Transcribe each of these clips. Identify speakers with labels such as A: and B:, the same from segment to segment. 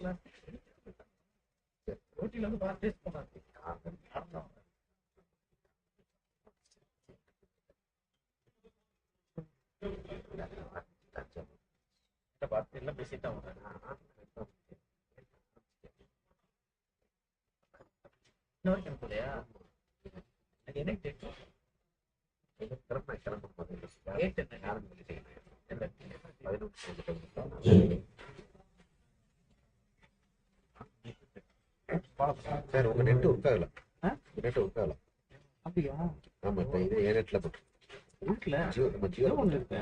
A: Sir உங்க net work ஆகல. Net work ஆகல. அப்படியா? ஆமா, இப்போ இது ஏ நெட்ல போட்டு வீட்ல நம்ம ஜியோ ஒன்று இருக்கு.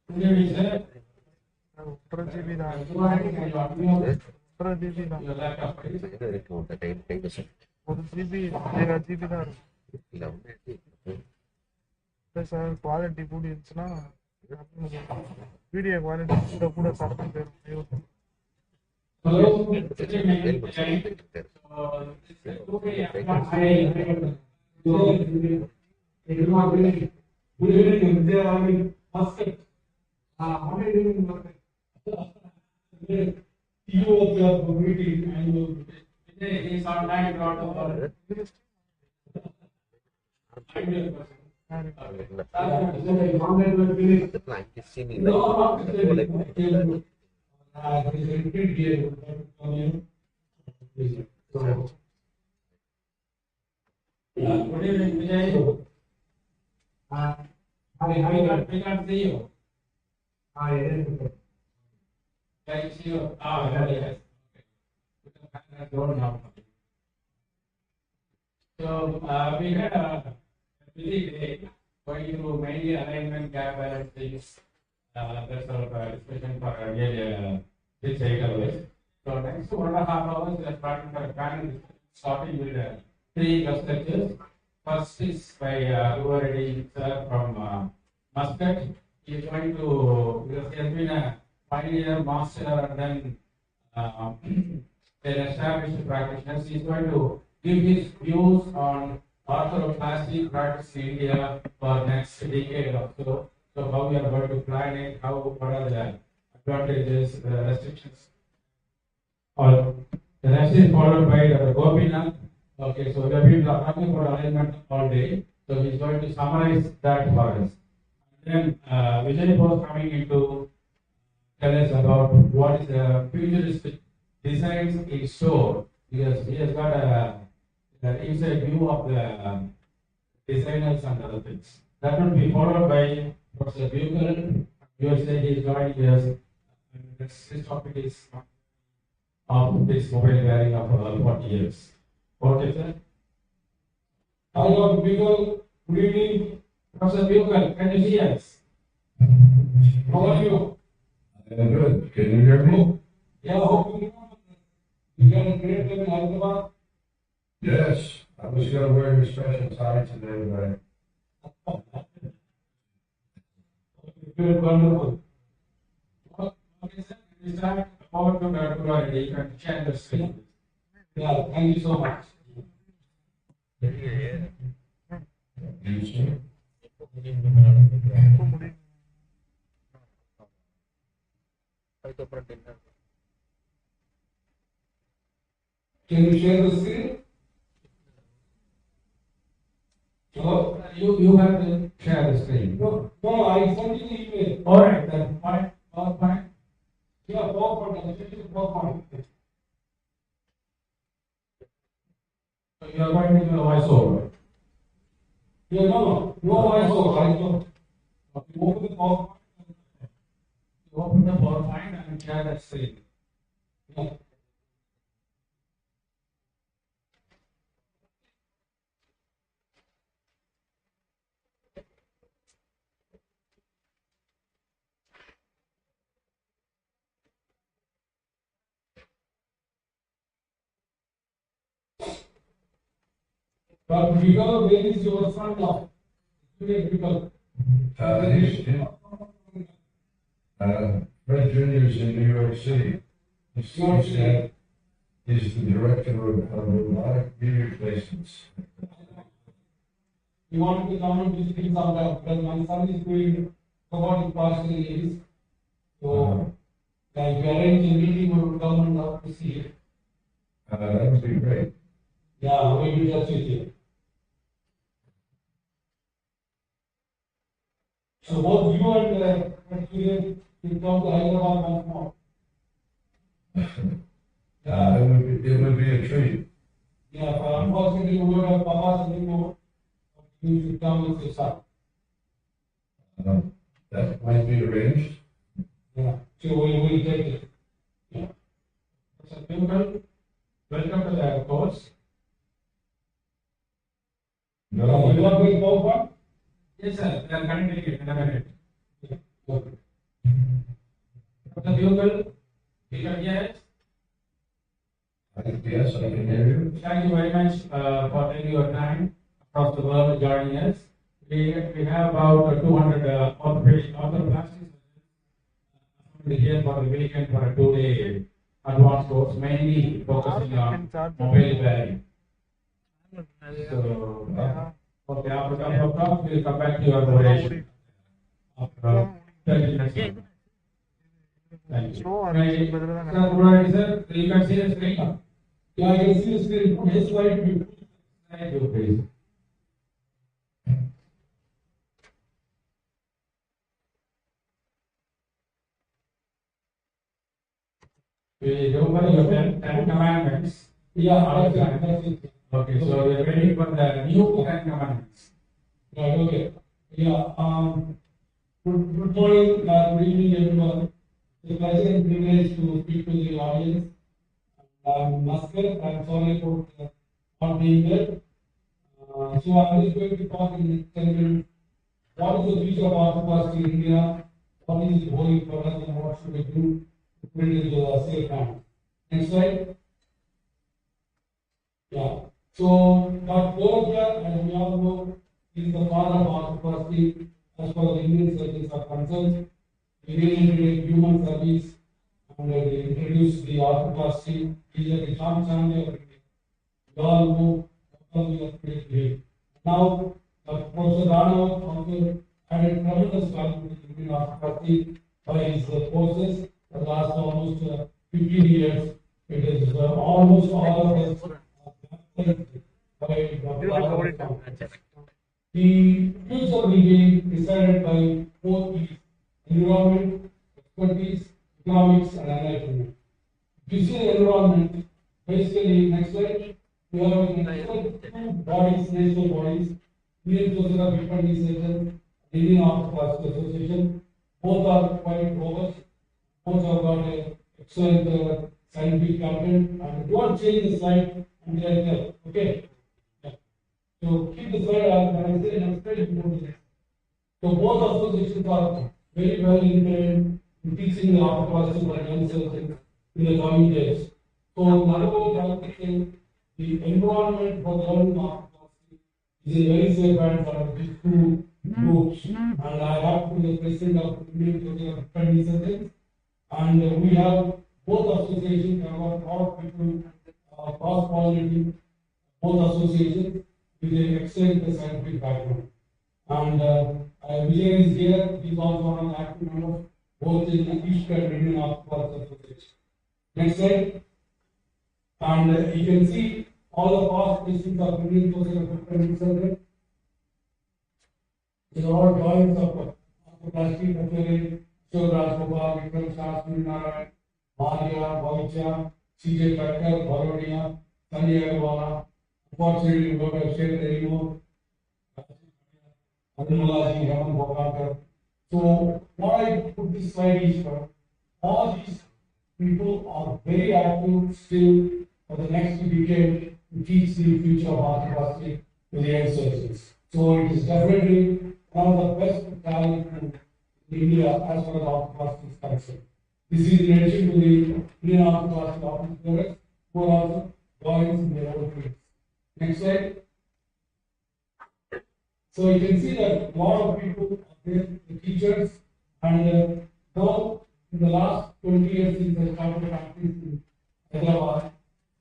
A: 1.5 GB தான். 1.5 GB தான். என்ன இருக்கு உங்க டைம் 1 GB 7 GB தான் இருக்கு. இல்ல இல்லை சார், குவாலிட்டி கூடி இருந்துச்சுன்னா வீடியோ குவாலிட்டி கூட சரக்கு போயிடும். Hello. Good evening, Vijay. I can't see you. Can you see you? Yes. So, we had a busy day going through many alignment gap balances. That's our discussion for this 8 hours. So, next 1.5 hours, we are starting for a panel starting with 3 guest lectures. First is by Reddy sir from Muscat. He is going to, because he has been a pioneer, master, and then an established practitioner. He is going to give his views on arthroplasty practice in India for next decade or so. So how we are going to plan it, what are the advantages, the restrictions. The next is followed by Dr. Gopinathan. Okay, so we have been talking about alignment all day. So he is going to summarize that for us. And then Vijay was coming into tell us about what is the futuristic designs in store, because he has got an inside view of the designers and other things. That will be followed by Prof Buechel. You will say he is joining us. This topic is of this mobile wearing of 40 years. Okay, sir. Hello, Buechel. Good evening. Professor Buechel, can you see us? How are you?
B: I'm good. Can you hear me?
A: Yeah, hope you got a great day in Hyderabad.
B: Yes. I was going to wear your special tie today, but
A: good, wonderful. Okay, sir. We start forward to Dr. Reddy. You can share the screen. Yeah, thank you so much. Can you share the screen? Oh, you have to share the screen. No, I sent you the email. All right, then fine. All fine. Yeah, PowerPoint. So you are going to do a voiceover. Yeah, no voiceover. You open the PowerPoint. You open the PowerPoint and share that screen. Yeah. But because where is your son now?
B: Fred Jr. is in New York City. He's the director of robotic knee replacements.
A: You want to come and visit sometime because my son is doing robotic plastic knees. So
C: If you arrange a meeting, we will come and have to see it.
B: That would be great.
C: Yeah, we'll be in touch with you. So both you and Kiran will come to Hyderabad once more.
B: It would be a treat.
C: Yeah, but unfortunately, we don't have Papas anymore. You should come with your son.
B: That might be arranged.
C: Yeah, so we will take it. Yeah.
A: So, people, welcome to the course.
C: You want me to go for?
A: Yes, sir. They are continuing it in a minute.
C: Yeah. Okay.
A: The people, you can hear it.
B: Yes, I can hear you.
A: Thank you very much for taking your time across the world joining us. We have about 200 orthoplastics here for the weekend for a 2-day advanced course, mainly focusing on mobile bearing. So, okay, after the talk, we'll come back to your oration. After 30 minutes. Thank you. Sir, you can see the screen.
C: Yeah, I can see the screen. Put his slide view.
A: Thank you, please. We remember your 10 commandments.
C: Yeah, that's it.
A: Okay, so we are waiting for the new 10 commandments.
C: Right, okay. Yeah, good morning, good evening, everyone. It's a pleasure and privilege to speak to the audience. I'm Maskar, I'm sorry for not being there. So I'm just going to talk in 10 minutes. What is the future of orthoplasty in India? What is it holding for us and what should we do to put it into a safe hand? Next slide. Yeah. So Dr. Gorakhpur, as we all know, is the father of orthoplasty as far as Indian surgeons are concerned. He created human service and they introduced the orthoplasty. He is a John Chandler of India. We all know how we are created. Now, Professor Rana also added tremendous value to Indian orthoplasty by his courses for the last almost 15 years. It is almost all of us. The future will be decided by both these: environment, expertise, economics, and enlightenment. If you see the environment, basically, next slide, we have two bodies, national bodies, Indian Society of Different Research, Indian Orthoplastic Association. Both are quite robust. Both have got an excellent scientific content. And don't change the slide and they are there. Okay. Yeah. So keep the slide when I say next slide, you go to next. So both associations are very well in teaching the orthoplasty for young surgeons in the coming days. So now the environment for learning orthoplasty is a very safe hand for these two groups. And I have to be the president of Indian Society of Different Researchers. And we have both associations have got a lot of people cross-pollinating both associations with an excellent scientific background. And Vijay is here, he is also one of the active members, both in the East and Indian Orthoplastic Association. Next slide. And you can see all the past questions of Indian Society of Different Researchers. These are all drawings of orthoplasty, Ashok, Gopal, Vikram, Shastri, Neeraj, Maria, Bhavitya, C.J. Thakkar, Barodia, Sanjay Agarwala. Unfortunately, we don't have shared anymore. Adamalaji, Raman Bhokakar. So, what I put this slide is for all these people are very active still for the next decade to teach the future of orthoplasty to the young surgeons. So, it is definitely one of the best talent in India as far as orthoplasty is concerned. This is in addition to the Indian Orthoplasty officers who are also joined in their own fields. Next slide. So you can see that a lot of people are there, the teachers, and now in the last 20 years since I started practice in Hyderabad,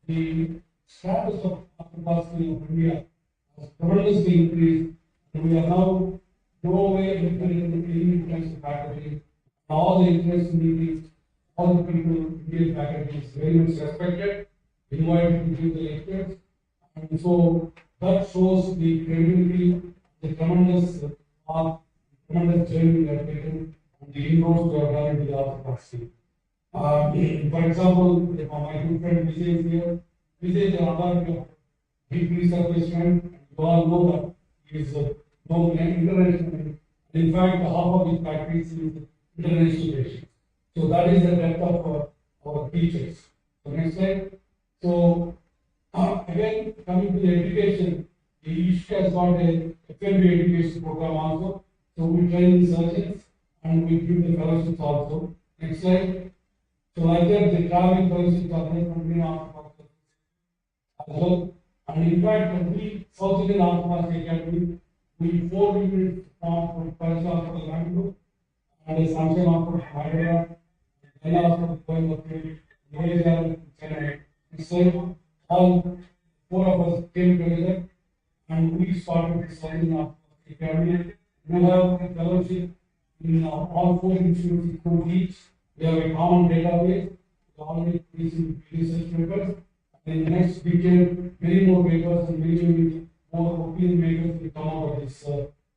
C: the status of orthoplasty of India has tremendously increased, and we are now nowhere in any types of faculty. All the interest meetings, all the people, Indian faculty is very much respected, invited to give the lectures, and so that shows the credibility, the tremendous tremendous journey we have taken, and the inroads we have done into the orthodoxy. For example, my good friend Vijay is here. Vijay is another deep researchment. You all know that he is known internationally. In fact, half of his practice is international patients. So that is the depth of our teachers. So next slide. So again, coming to the education, the ISHK has got a FMB education program also. So we train surgeons and we give the fellowships also. Next slide. So like that, the traveling fellowships are there from Green Orthodox as well. And in fact, we South Indian Orthodox Academy, we 4 units from Paris Hospital Bangalore, and a Sunshine Hospital Hyderabad, and Hospital Coimbatore, Neeraj, Chennai. So all 4 of us came together and we started the South Indian Orthodox Academy. We have a fellowship in all 4 institutes through each. We have a common database. We already producing research papers. In the next decade, many more papers and many more opinion makers will come out of this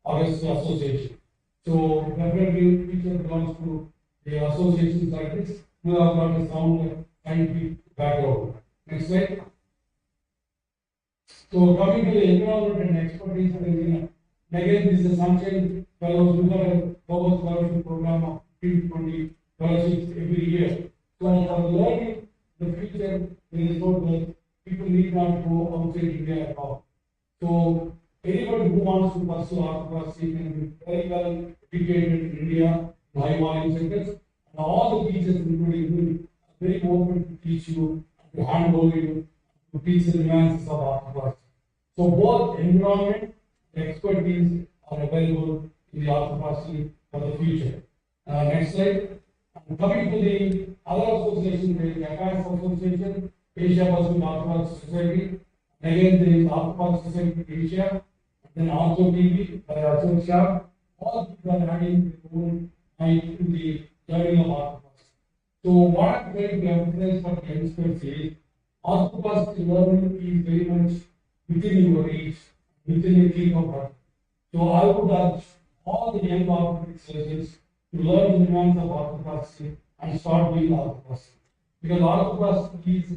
C: August association. So definitely, teacher belongs to the associations like this who have got a sound scientific background. Next slide. So coming to the environment and expertise, again this is a Sunshine Fellows. We have a global scholarship program of 20 fellowships every year. So for learning the future, there is no that people need not go outside India at all. So anybody who wants to pursue orthodoxy can be very well educated in India, in high volume centers, and all the teachers, including me, are very open to teach you, to handhold you, to teach the nuances of orthodoxy. So both environment and expertise are available in the orthodoxy for the future. Next slide. And coming to the other associations, there is the ACAS Association, Asia Pacific Orthodox Society, again there is Orthodox Society Asia, then OrthoTV by Ashok Shyam. All people are adding their own mind to the journey of orthodoxy. So what I'm trying to emphasize for the youngsters is orthodoxy learning is very much within your reach, within your click of button. So I would urge all the young orthopedic surgeons to learn the nuance of orthodoxy and start doing orthodoxy. Because orthodoxy is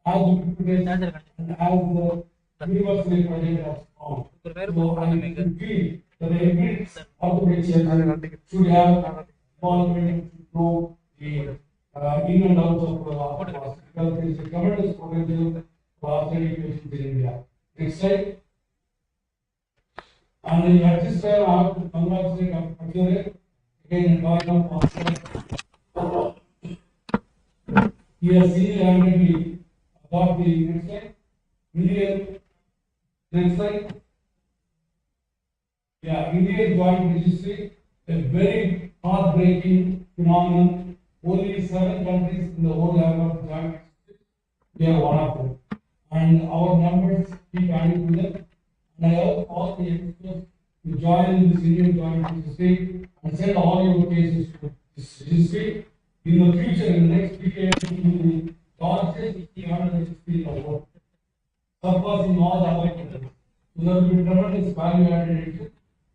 C: as ubiquitous and as universally present as found. So I feel that every orthopedic surgeon should have involvement to know the in and outs of orthodoxy. Because there is a tremendous potential for orthopedic patients in India. Next slide. And at this time, I have to congratulate Dr. Frederick. Again, he has single-handedly got the next slide. Indian, next slide. Yeah, Indian joint registry, a very heartbreaking phenomenon. Only 7 countries in the whole have got joint registry. We are one of them. And our numbers keep adding to them. And I urge all the experts to join this Indian joint registry and send all your cases to this registry. In the future, in the next decade, it will be largest joint registry in the world, surpassing all the other countries. So there will be tremendous value added.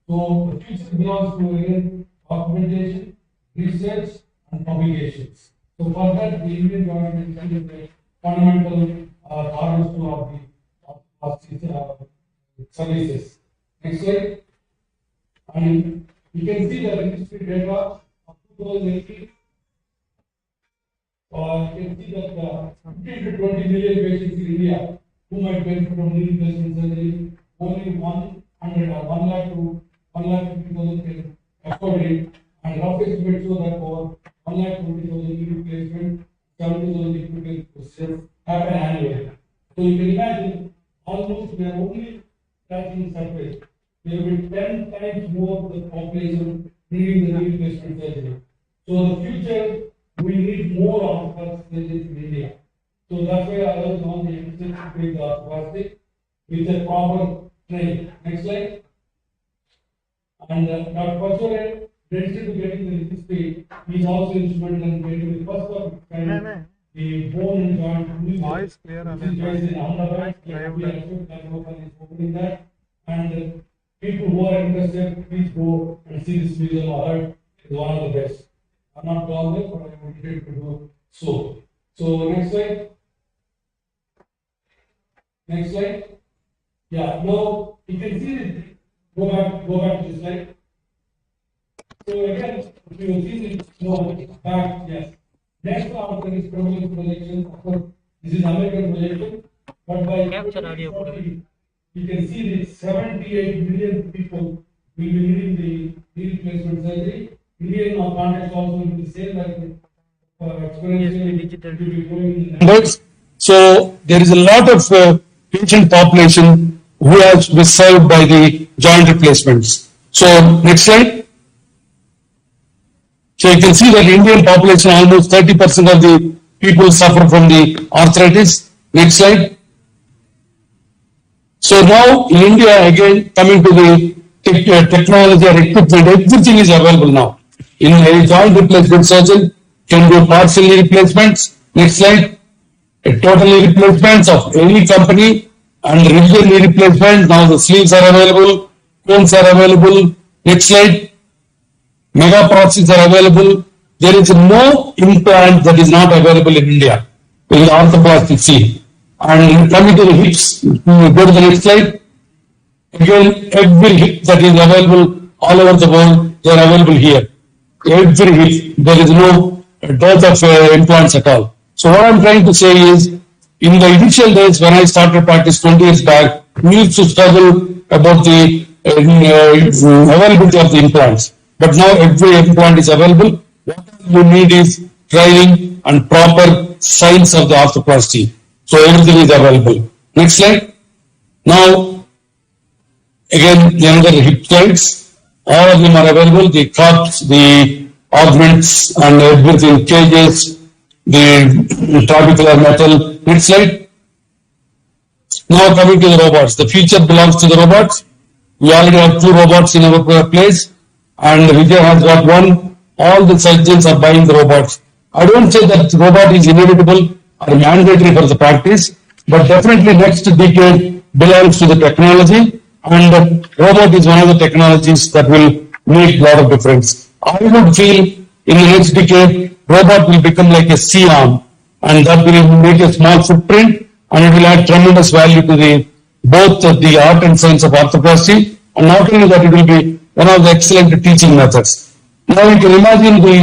C: So the future belongs to again documentation, research, and publications. So for that, the Indian joint registry is the fundamental cornerstone of the services. Next slide. And you can see the registry data of 2018. You can see that 15 to 20 million patients in India who might benefit from knee replacement surgery. Only 100 or 1 lakh to 1,50,000 can afford it. And rough estimates show that for 1,20,000 knee replacement, 70,000 equipment procedures happen annually. So you can imagine almost we are only touching the surface. There will be 10 times more the population needing the knee replacement surgery. So the future, we need more orthodox surgeons in India. So that's why I urge all the youngsters to take the orthoplasty with a proper training. Next slide. And Dr. Frederick addition to getting the registry, he is also instrumental in getting the first of its kind, the bone and joint
D: Voice clear,
C: which is based in Ahmedabad, opening that, and people who are interested, please go and see this museum. I heard it's one of the best. I'm not gone there, but I wanted to do so. So next slide. Next slide. Yeah, now you can see it. Go back to the slide. So again, if you see it, no, back, yes. Next after is provision projection. Of course, this is American projection, but by
D: Capture audio.
C: 2040, you can see that 78 million people will be needing the knee replacement surgery. Indian context also will be the same, like exponentially
D: digital.
C: will be going in
E: numbers. So there is a lot of patient population who has been served by the joint replacements. So next slide. So you can see that Indian population, almost 30% of the people suffer from the arthritis. Next slide. So now in India, again coming to the technology or equipment, everything is available now. In a joint replacement surgeon can do partially replacements. Next slide. Totally replacements of any company and revision knee replacement. Now the sleeves are available, cones are available. Next slide. Mega processes are available. There is no implant that is not available in India in the arthroplasty field. And coming to the hips, go to the next slide. Again, every hip that is available all over the world, they are available here. Every hip, there is no dearth of implants at all. So what I'm trying to say is, in the initial days when I started practice 20 years back, we used to struggle about the availability of the implants. But now every implant is available. What you need is training and proper science of the arthroplasty. So everything is available. Next slide. Now, again, another hip slides. All of them are available. The cups, the augments, and everything, cages, the trabecular metal. Next slide. Now coming to the robots. The future belongs to the robots. We already have 2 robots in our place, and Vijay has got 1. All the surgeons are buying the robots. I don't say that the robot is inevitable or mandatory for the practice, but definitely next decade belongs to the technology, and robot is one of the technologies that will make a lot of difference. I would feel in the next decade, robot will become like a C-arm, and that will make a small footprint, and it will add tremendous value to the both the art and science of arthroplasty, and not only that, it will be one of the excellent teaching methods. Now you can imagine the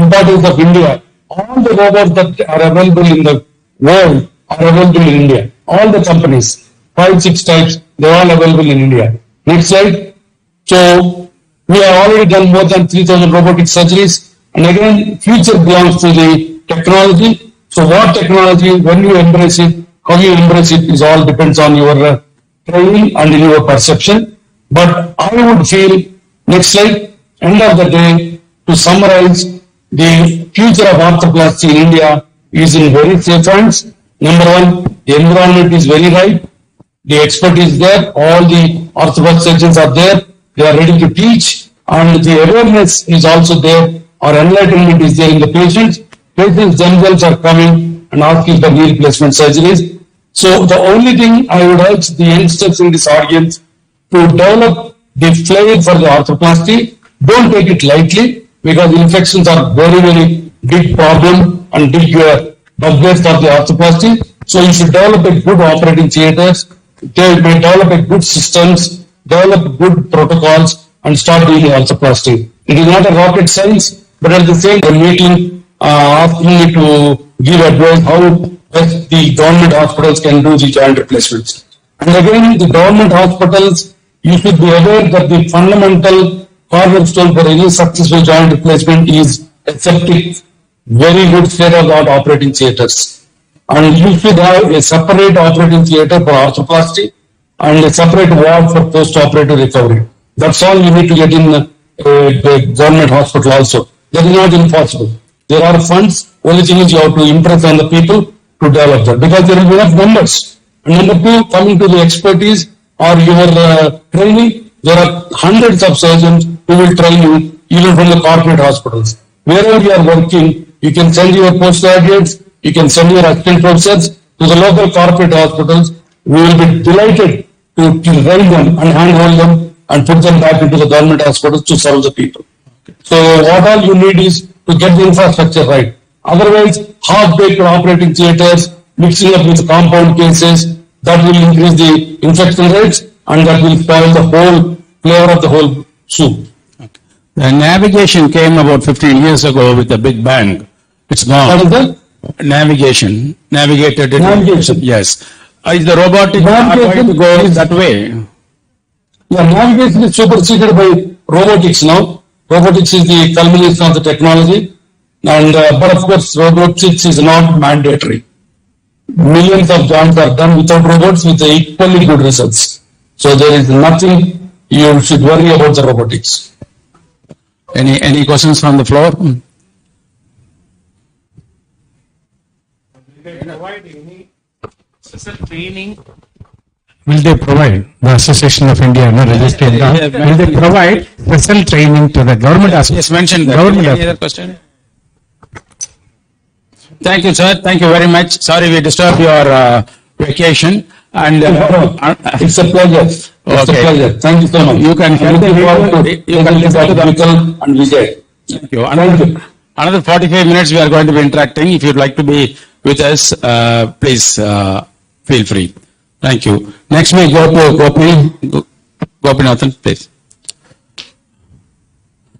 E: importance of India. All the robots that are available in the world are available in India. All the companies, 5-6 types, they are all available in India. Next slide. So we have already done more than 3,000 robotic surgeries, and again, future belongs to the technology. So what technology, when you embrace it, how you embrace it is all depends on your training and your perception. But I would feel, next slide, end of the day, to summarize, the future of arthroplasty in India is in very safe hands. Number 1, the environment is very right. The expertise is there. All the arthroplasty surgeons are there. They are ready to teach, and the awareness is also there. Our enlightenment is there in the patients. Patients themselves are coming and asking for knee replacement surgeries. So the only thing I would urge the youngsters in this audience to develop the flair for the arthroplasty. Don't take it lightly, because infections are very big problem and big bugbears of the arthroplasty. So you should develop a good operating theaters, develop a good systems, develop good protocols, and start doing arthroplasty. It is not a rocket science, but at the same time, meeting asking me to give advice how best the government hospitals can do the joint replacements. And again, the government hospitals, you should be aware that the fundamental cornerstone for any successful joint replacement is aseptic, very good state-of-the-art operating theaters. And you should have a separate operating theater for arthroplasty and a separate ward for post-operative recovery. That's all you need to get in the government hospital also. That is not impossible. There are funds. Only thing is you have to impress on the people to develop that, because there will be enough numbers. And number 2, coming to the expertise or your training, there are hundreds of surgeons who will train you even from the corporate hospitals. Wherever you are working, you can send your postgraduates, you can send your assistant professors to the local corporate hospitals. We will be delighted to guide them and handhold them and put them back into the government hospitals to serve the people. So what all you need is to get the infrastructure right. Otherwise, half-baked operating theatres, mixing up with compound cases, that will increase the infection rates and that will spoil the whole flavor of the whole soup.
D: The navigation came about 15 years ago with a big bang. It's gone.
E: What is that?
D: Navigation. Navigated.
E: Navigation.
D: Yes. Is the robotic going to go that way?
E: Yeah, navigation is superseded by robotics now. Robotics is the culmination of the technology. And, but of course, robotics is not mandatory. Millions of joints are done without robots with equally good results. So there is nothing you should worry about the robotics.
D: Any questions from the floor?
F: Will they provide any special training? Will they provide, the Association of India, no registered, will they provide special training to the government?
D: Yes, mentioned that. Any other question? Thank you, sir. Thank you very much. Sorry we disturbed your vacation. And
E: it's a pleasure. It's a pleasure. Thank you so much.
D: You can
E: listen to Dr. and Vijay.
D: Thank you. Another 45 minutes we are going to be interacting. If you'd like to be with us, please feel free. Thank you. Next we go to Gopinathan, please.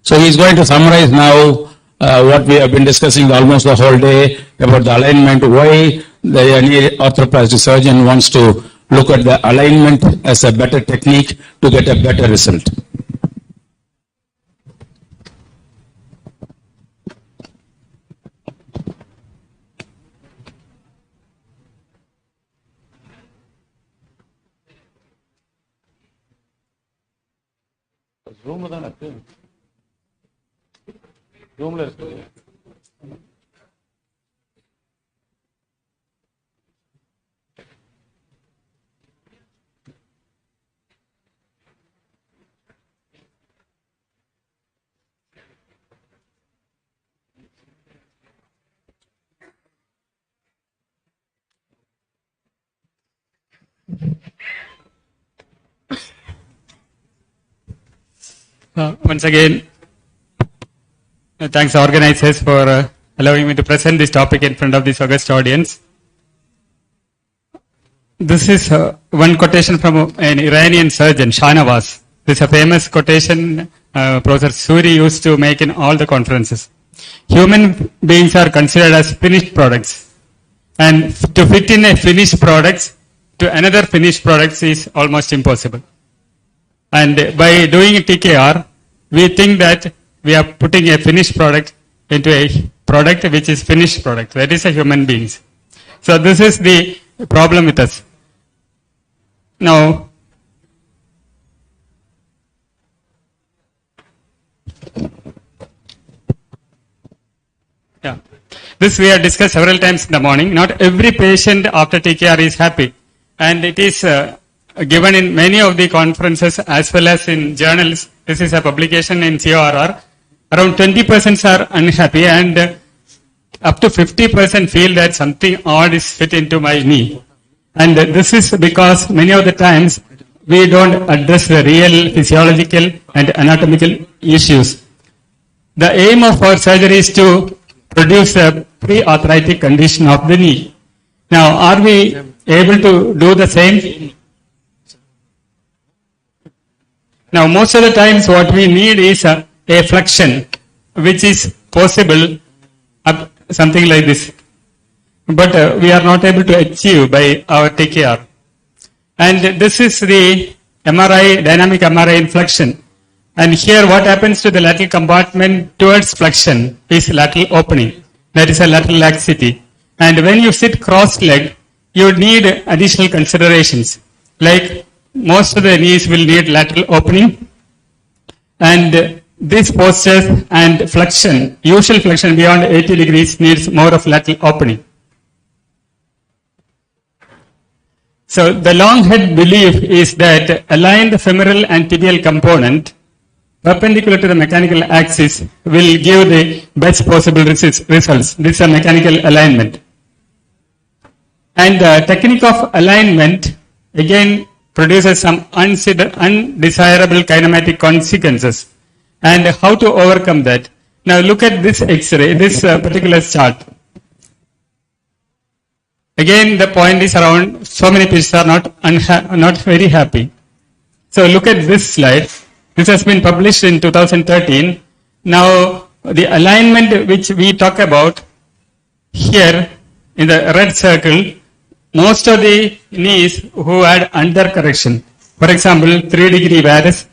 D: So he is going to summarize now what we have been discussing almost the whole day about the alignment, why the arthroplasty surgeon wants to look at the alignment as a better technique to get a better result.
G: Once again, thanks organizers for allowing me to present this topic in front of this august audience. This is one quotation from an Iranian surgeon, Shahnawaz. This is a famous quotation Professor Suri used to make in all the conferences. Human beings are considered as finished products, and to fit in a finished product to another finished product is almost impossible. And by doing TKR, we think that we are putting a finished product into a product which is finished product. That is a human beings. So this is the problem with us. Now, this we have discussed several times in the morning. Not every patient after TKR is happy. And it is given in many of the conferences as well as in journals. This is a publication in CORR. Around 20% are unhappy and up to 50% feel that something odd is fit into my knee. And this is because many of the times we don't address the real physiological and anatomical issues. The aim of our surgery is to produce a pre-arthritic condition of the knee. Now, are we able to do the same? Now, most of the times what we need is a flexion, which is possible something like this. But we are not able to achieve by our TKR. And this is the MRI, dynamic MRI inflection. And here what happens to the lateral compartment towards flexion is lateral opening. That is a lateral laxity. And when you sit cross-legged, you need additional considerations. Like most of the knees will need lateral opening. And this posture and flexion, usual flexion beyond 80 degrees needs more of lateral opening. So the long head belief is that aligned femoral and tibial component perpendicular to the mechanical axis will give the best possible results. This is a mechanical alignment. And the technique of alignment again produces some undesirable kinematic consequences. And how to overcome that? Now look at this X-ray, this particular chart. Again, the point is around so many patients are not very happy. So look at this slide. This has been published in 2013. Now the alignment which we talk about here in the red circle, most of the knees who had undercorrection, for example 3-degree varus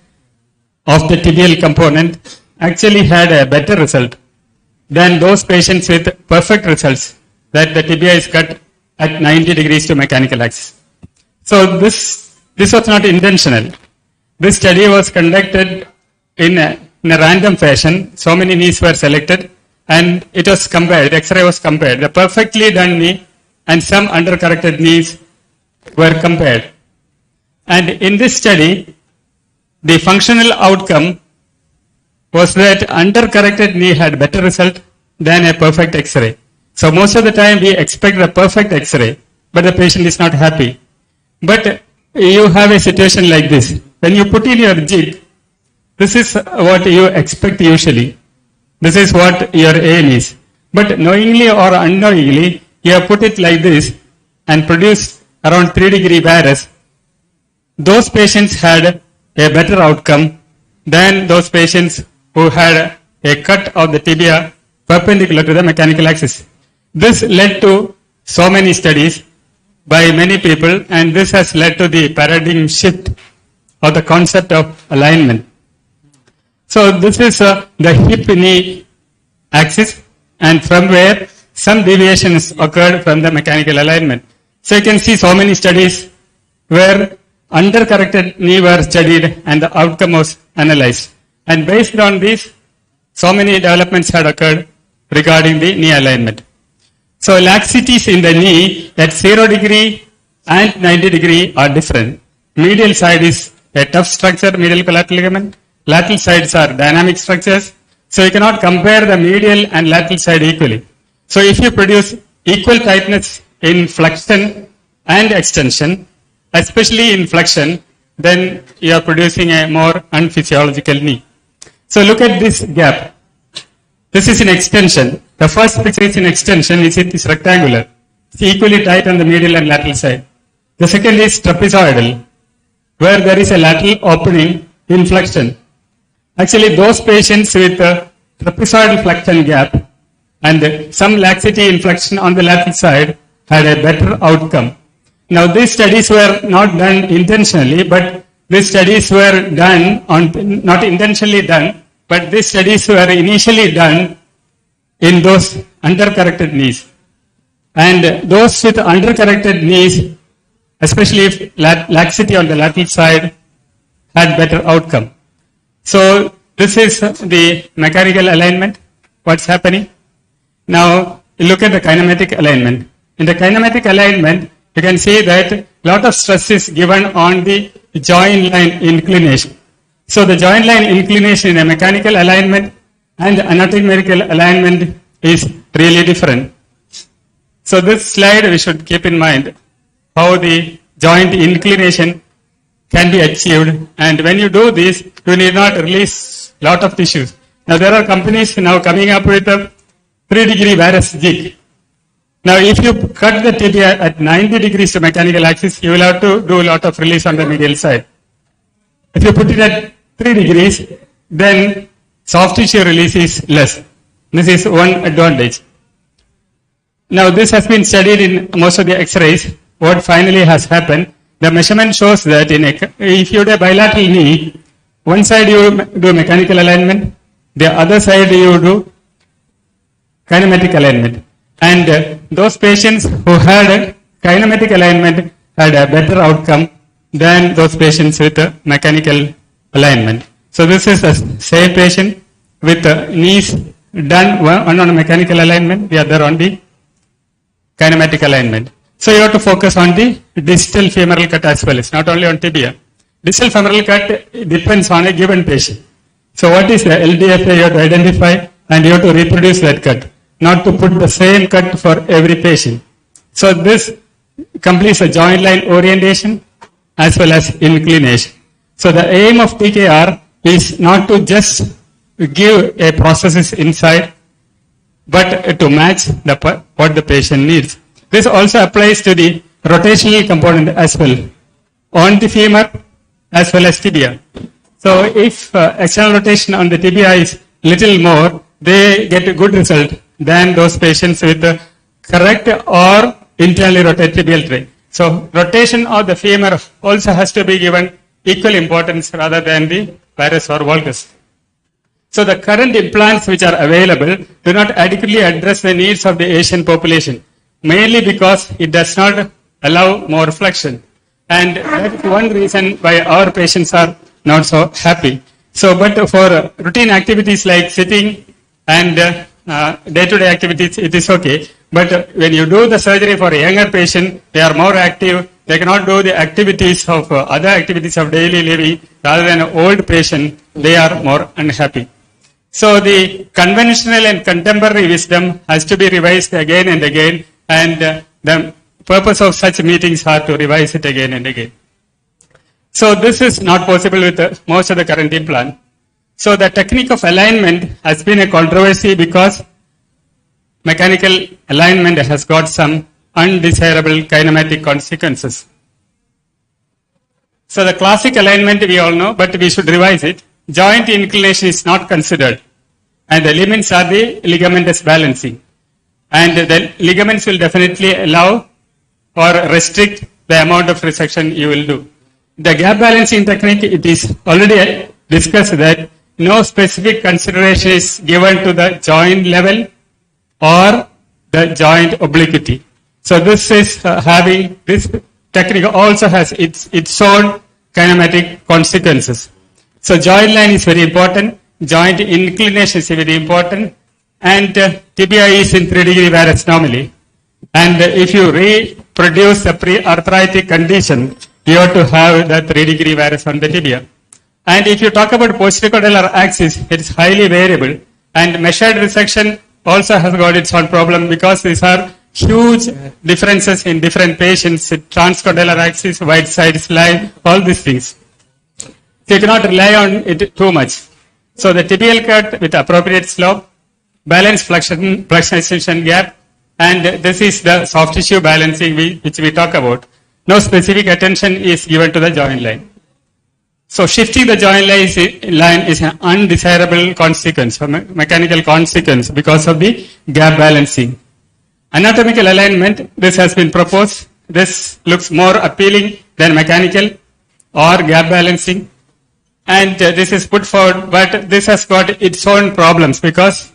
G: of the tibial component, actually had a better result than those patients with perfect results, that the tibia is cut at 90 degrees to mechanical axis. So this was not intentional. This study was conducted in a random fashion. So many knees were selected and it was compared, X-ray was compared. The perfectly done knee and some undercorrected knees were compared. And in this study, the functional outcome was that undercorrected knee had better result than a perfect X-ray. So most of the time we expect a perfect X-ray, but the patient is not happy. But you have a situation like this. When you put in your jig, this is what you expect usually. This is what your aim is. But knowingly or unknowingly, you have put it like this and produced around 3-degree varus. Those patients had a better outcome than those patients who had a cut of the tibia perpendicular to the mechanical axis. This led to so many studies by many people, and this has led to the paradigm shift of the concept of alignment. So this is the hip knee axis, and from where some deviations occurred from the mechanical alignment. So you can see so many studies where undercorrected knee were studied and the outcome was analyzed. And based on this, so many developments had occurred regarding the knee alignment. So laxities in the knee at 0 degree and 90 degree are different. Medial side is a tough structure, medial collateral ligament. Lateral sides are dynamic structures. So you cannot compare the medial and lateral side equally. So if you produce equal tightness in flexion and extension, especially in flexion, then you are producing a more unphysiological knee. So look at this gap. This is in extension. The first picture is in extension, it is rectangular. It's equally tight on the medial and lateral side. The second is trapezoidal, where there is a lateral opening in flexion. Actually, those patients with a trapezoidal flexion gap and some laxity in flexion on the lateral side had a better outcome. Now, these studies were not done intentionally, but these studies were done not intentionally done, but these studies were initially done in those undercorrected knees. And those with undercorrected knees, especially if laxity on the lateral side, had better outcome. So this is the mechanical alignment, what's happening. Now look at the kinematic alignment. In the kinematic alignment, you can see that a lot of stress is given on the joint line inclination. So the joint line inclination in a mechanical alignment and anatomical alignment is really different. So this slide we should keep in mind how the joint inclination can be achieved, and when you do this, you need not release lot of tissues. Now there are companies now coming up with a 3-degree varus jig. Now if you cut the tibia at 90 degrees to mechanical axis, you will have to do a lot of release on the medial side. If you put it at 3 degrees, then soft tissue release is less. This is one advantage. Now this has been studied in most of the x-rays. What finally has happened, the measurement shows that if you do a bilateral knee, one side you do mechanical alignment, the other side you do kinematic alignment. And those patients who had a kinematic alignment had a better outcome than those patients with a mechanical alignment. So this is the same patient with knees done, one on a mechanical alignment, the other on the kinematic alignment. So you have to focus on the distal femoral cut as well. It's not only on tibia. Distal femoral cut depends on a given patient. So what is the LDFA? You have to identify and you have to reproduce that cut, not to put the same cut for every patient. So this completes the joint line orientation as well as inclination. So the aim of TKR is not to just give a prosthesis inside, but to match what the patient needs. This also applies to the rotational component as well, on the femur as well as tibia. So if external rotation on the tibia is little more, they get a good result than those patients with the correct or internally rotated tibial tray. So rotation of the femur also has to be given equal importance rather than the varus or valgus. So the current implants which are available do not adequately address the needs of the Asian population, mainly because it does not allow more flexion. And that is one reason why our patients are not so happy. So, but for routine activities like sitting and day-to-day activities, it is okay. But when you do the surgery for a younger patient, they are more active. They cannot do the activities of other activities of daily living. Rather than an old patient, they are more unhappy. So the conventional and contemporary wisdom has to be revised again and again, and the purpose of such meetings are to revise it again and again. So this is not possible with most of the current implant. So the technique of alignment has been a controversy because mechanical alignment has got some undesirable kinematic consequences. So the classic alignment we all know, but we should revise it. Joint inclination is not considered, and the limits are the ligamentous balancing. And the ligaments will definitely allow or restrict the amount of resection you will do. The gap balancing technique, it is already discussed that no specific consideration is given to the joint level or the joint obliquity. So this is this technique also has its own kinematic consequences. So joint line is very important, joint inclination is very important, and tibia is in 3-degree varus normally. And if you reproduce the pre-arthritic condition, you have to have the 3-degree varus on the tibia. And if you talk about posterior axis, it is highly variable, and measured resection also has got its own problem because these are huge differences in different patients, transcondylar axis, wide sides line, all these things. So you cannot rely on it too much. So the tibial cut with appropriate slope, balanced flexion extension gap, and this is the soft tissue balancing which we talk about. No specific attention is given to the joint line. So shifting the joint line is an undesirable consequence, a mechanical consequence because of the gap balancing. Anatomical alignment, this has been proposed. This looks more appealing than mechanical or gap balancing. And this is put forward, but this has got its own problems because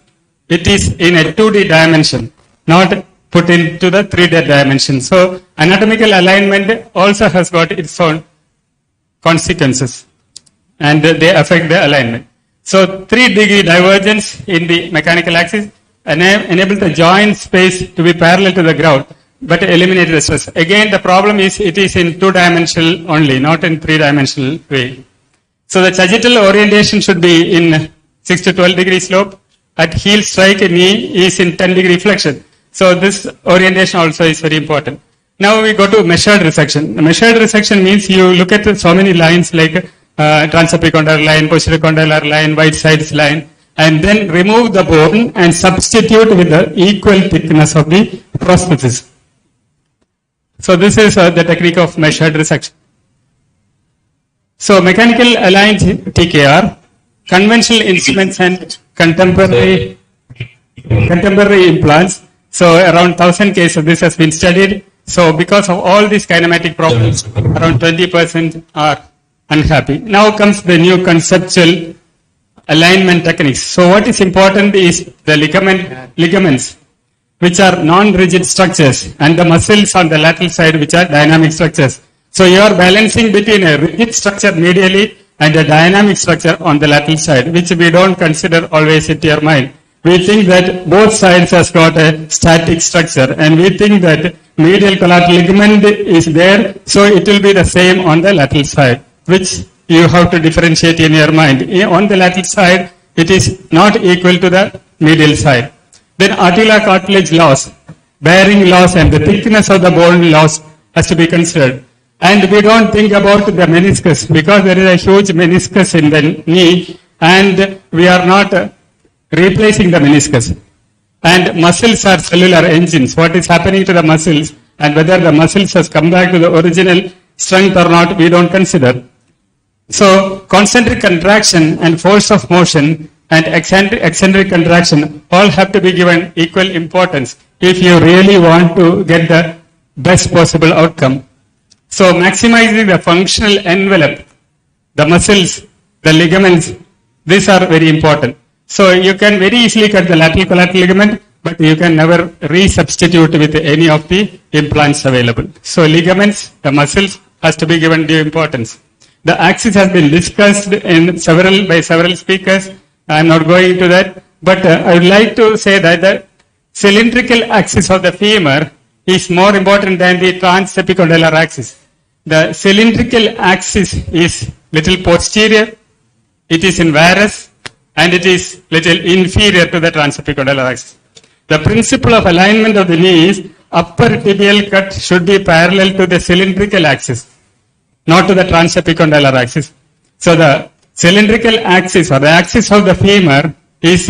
G: it is in a 2D dimension, not put into the 3D dimension. So anatomical alignment also has got its own consequences, and they affect the alignment. So 3-degree divergence in the mechanical axis enable the joint space to be parallel to the ground, but eliminate the stress. Again, the problem is it is in 2-dimensional only, not in 3-dimensional way. So the sagittal orientation should be in 6 to 12 degree slope. At heel strike, knee is in 10 degree flexion. So this orientation also is very important. Now we go to measured resection. The measured resection means you look at so many lines like transepicondylar line, posterior condylar line, wide sides line, and then remove the bone and substitute with the equal thickness of the prosthesis. So this is the technique of measured resection. So mechanical aligned TKR, conventional instruments and contemporary implants. So around 1,000 cases this has been studied. So because of all these kinematic problems, around 20% are unhappy. Now comes the new conceptual alignment techniques. So what is important is the ligaments, which are non-rigid structures, and the muscles on the lateral side, which are dynamic structures. So you are balancing between a rigid structure medially and a dynamic structure on the lateral side, which we don't consider always in your mind. We think that both sides has got a static structure, and we think that medial collateral ligament is there, so it will be the same on the lateral side, which you have to differentiate in your mind. On the lateral side, it is not equal to the medial side. Then articular cartilage loss, bearing loss, and the thickness of the bone loss has to be considered. And we don't think about the meniscus because there is a huge meniscus in the knee and we are not replacing the meniscus. And muscles are cellular engines. What is happening to the muscles and whether the muscles has come back to the original strength or not, we don't consider. So concentric contraction and force of motion and eccentric contraction all have to be given equal importance if you really want to get the best possible outcome. So maximizing the functional envelope, the muscles, the ligaments, these are very important. So you can very easily cut the lateral collateral ligament, but you can never resubstitute with any of the implants available. So ligaments, the muscles has to be given due importance. The axis has been discussed by several speakers. I am not going into that, but I would like to say that the cylindrical axis of the femur is more important than the transepicondylar axis. The cylindrical axis is little posterior, it is in varus, and it is little inferior to the transepicondylar axis. The principle of alignment of the knee is upper tibial cut should be parallel to the cylindrical axis, not to the transepicondylar axis. So the cylindrical axis or the axis of the femur is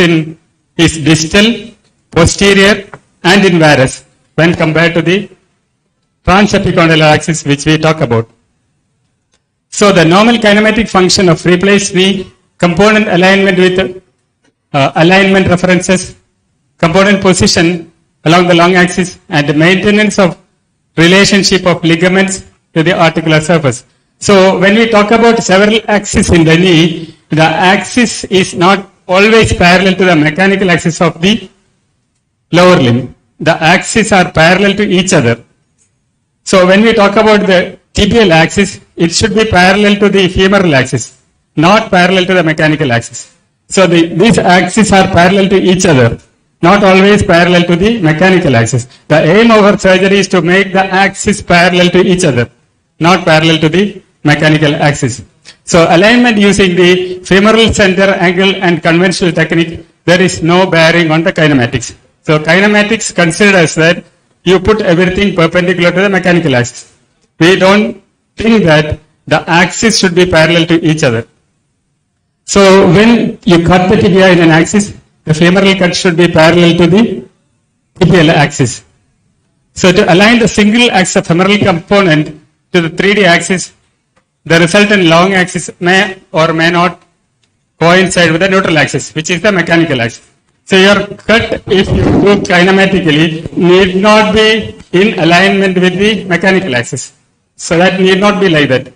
G: distal, posterior, and in varus when compared to the transepicondylar axis which we talk about. So the normal kinematic function of replaced knee, component alignment with alignment references, component position along the long axis, and the maintenance of relationship of ligaments to the articular surface. So when we talk about several axes in the knee, the axis is not always parallel to the mechanical axis of the lower limb. The axes are parallel to each other. So when we talk about the tibial axis, it should be parallel to the femoral axis, not parallel to the mechanical axis. So these axes are parallel to each other, not always parallel to the mechanical axis. The aim of our surgery is to make the axis parallel to each other, not parallel to the mechanical axis. So alignment using the femoral center angle and conventional technique, there is no bearing on the kinematics. So kinematics considers that you put everything perpendicular to the mechanical axis. We don't think that the axis should be parallel to each other. So when you cut the tibia in an axis, the femoral cut should be parallel to the tibial axis. So to align the single axis femoral component to the 3D axis, the resultant long axis may or may not coincide with the neutral axis, which is the mechanical axis. So your cut, if you do kinematically, need not be in alignment with the mechanical axis. So that need not be like that.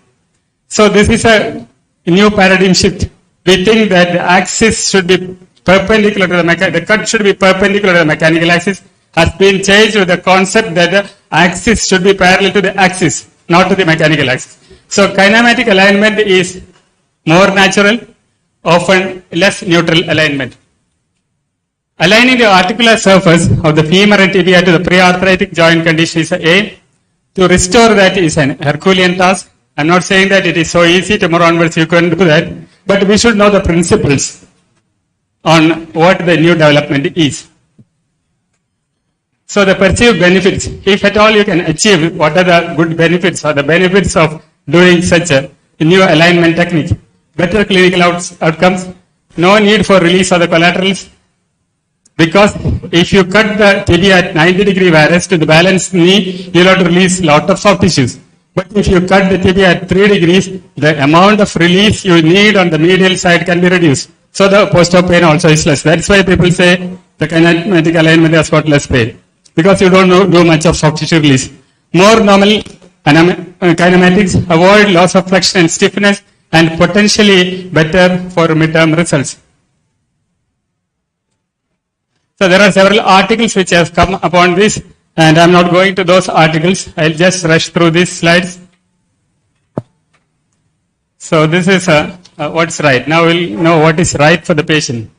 G: So this is a new paradigm shift. We think that the axis should be perpendicular to the cut should be perpendicular to the mechanical axis, has been changed with the concept that the axis should be parallel to the axis, not to the mechanical axis. So kinematic alignment is more natural, often less neutral alignment. Aligning the articular surface of the femur and tibia to the pre-arthritic joint condition is A. To restore that is an Herculean task. I am not saying that it is so easy, tomorrow onwards you can do that, but we should know the principles on what the new development is. So the perceived benefits, if at all you can achieve, what are the good benefits or the benefits of doing such a new alignment technique? Better clinical outcomes, no need for release of the collaterals, because if you cut the tibia at 90-degree varus to the balanced knee, you will have to release lot of soft tissues. But if you cut the tibia at 3 degrees, the amount of release you need on the medial side can be reduced. So the post-op pain also is less. That's why people say the kinematic alignment has got less pain, because you don't do much of soft tissue release. More normal kinematics avoid loss of flexion and stiffness, and potentially better for midterm results. So there are several articles which have come upon this, and I am not going to those articles. I will just rush through these slides. So this is what's right. Now we'll know what is right for the patient.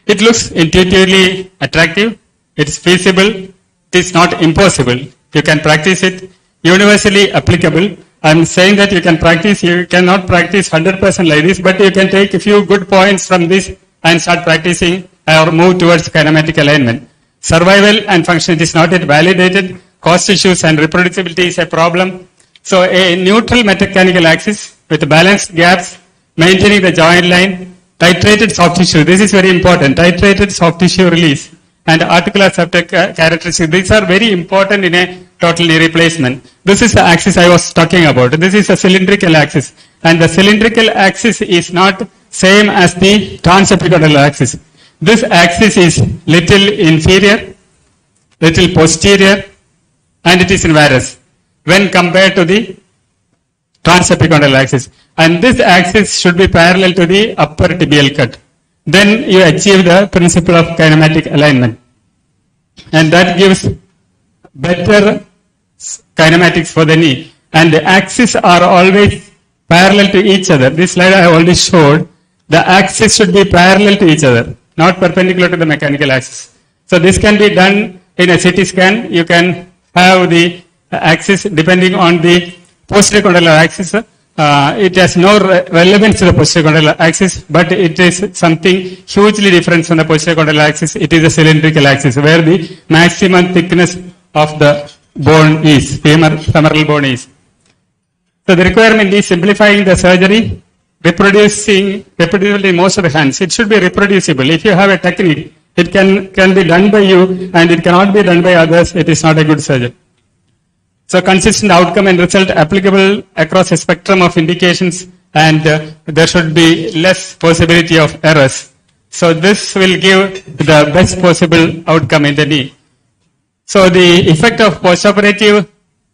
G: It looks intuitively attractive. It is feasible. It is not impossible. You can practice it. Universally applicable. I'm saying that you can practice, you cannot practice 100% like this, but you can take a few good points from this and start practicing or move towards kinematic alignment. Survival and function is not yet validated. Cost issues and reproducibility is a problem. So a neutral mechanical axis with balanced gaps, maintaining the joint line, titrated soft tissue. This is very important. Titrated soft tissue release and articular subject characteristics. These are very important in a total knee replacement. This is the axis I was talking about. This is a cylindrical axis, and the cylindrical axis is not same as the transepicondylar axis. This axis is little inferior, little posterior, and it is in varus when compared to the transepicondylar axis. And this axis should be parallel to the upper tibial cut. Then you achieve the principle of kinematic alignment. And that gives better kinematics for the knee. And the axes are always parallel to each other. This slide I have already showed. The axis should be parallel to each other, not perpendicular to the mechanical axis. So this can be done in a CT scan. You can have the axis depending on the posterior condylar axis. It has no relevance to the posterior condylar axis, but it is something hugely different from the posterior condylar axis. It is a cylindrical axis where the maximum thickness of the bone is, femoral bone is. So the requirement is simplifying the surgery, reproducibility in most of the hands. It should be reproducible. If you have a technique, it can be done by you and it cannot be done by others. It is not a good surgery. So consistent outcome and result applicable across a spectrum of indications, and there should be less possibility of errors. So this will give the best possible outcome in the knee. So the effect of postoperative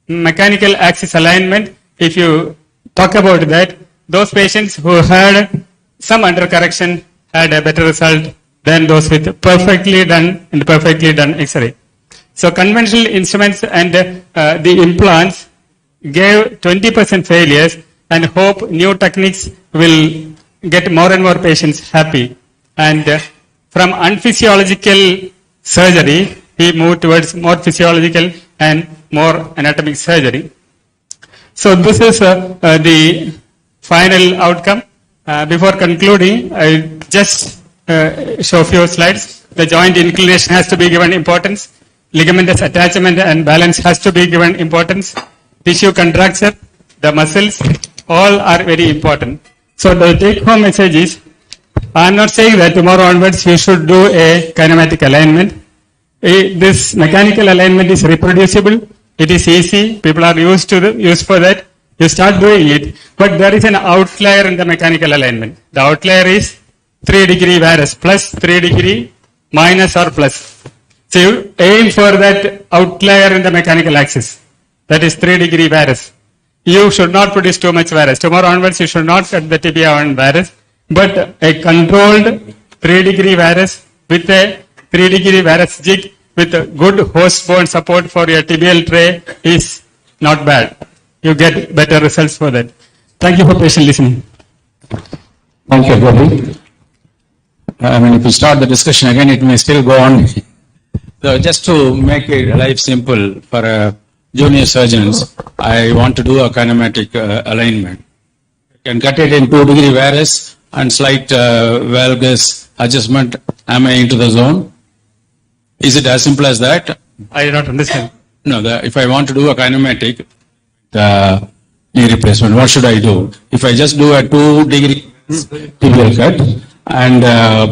G: mechanical axis alignment, if you talk about that, those patients who had some undercorrection had a better result than those with perfectly done X-ray. So conventional instruments and the implants gave 20% failures, and hope new techniques will get more and more patients happy. And from unphysiological surgery, he moved towards more physiological and more anatomic surgery. So this is the final outcome. Before concluding, I just show a few slides. The joint inclination has to be given importance. Ligamentous attachment and balance has to be given importance. Tissue contracture, the muscles, all are very important. So the take home message is, I am not saying that tomorrow onwards you should do a kinematic alignment. This mechanical alignment is reproducible. It is easy. People are used for that. You start doing it. But there is an outlier in the mechanical alignment. The outlier is 3 degree varus plus 3 degree minus or plus. So you aim for that outlier in the mechanical axis. That is 3 degree varus. You should not produce too much varus. Tomorrow onwards you should not cut the tibia on varus. But a controlled 3 degree varus with a 3 degree varus jig with a good host bone support for your tibial tray is not bad. You get better results for that. Thank you for patient listening.
D: Thank you, Gopi. If we start the discussion again, it may still go on. So just to make it life simple for junior surgeons, I want to do a kinematic alignment. You can cut it in 2 degree varus and slight valgus adjustment. Am I into the zone? Is it as simple as that?
G: I do not understand.
D: No, if I want to do a kinematic knee replacement, what should I do? If I just do a 2 degree tibial cut and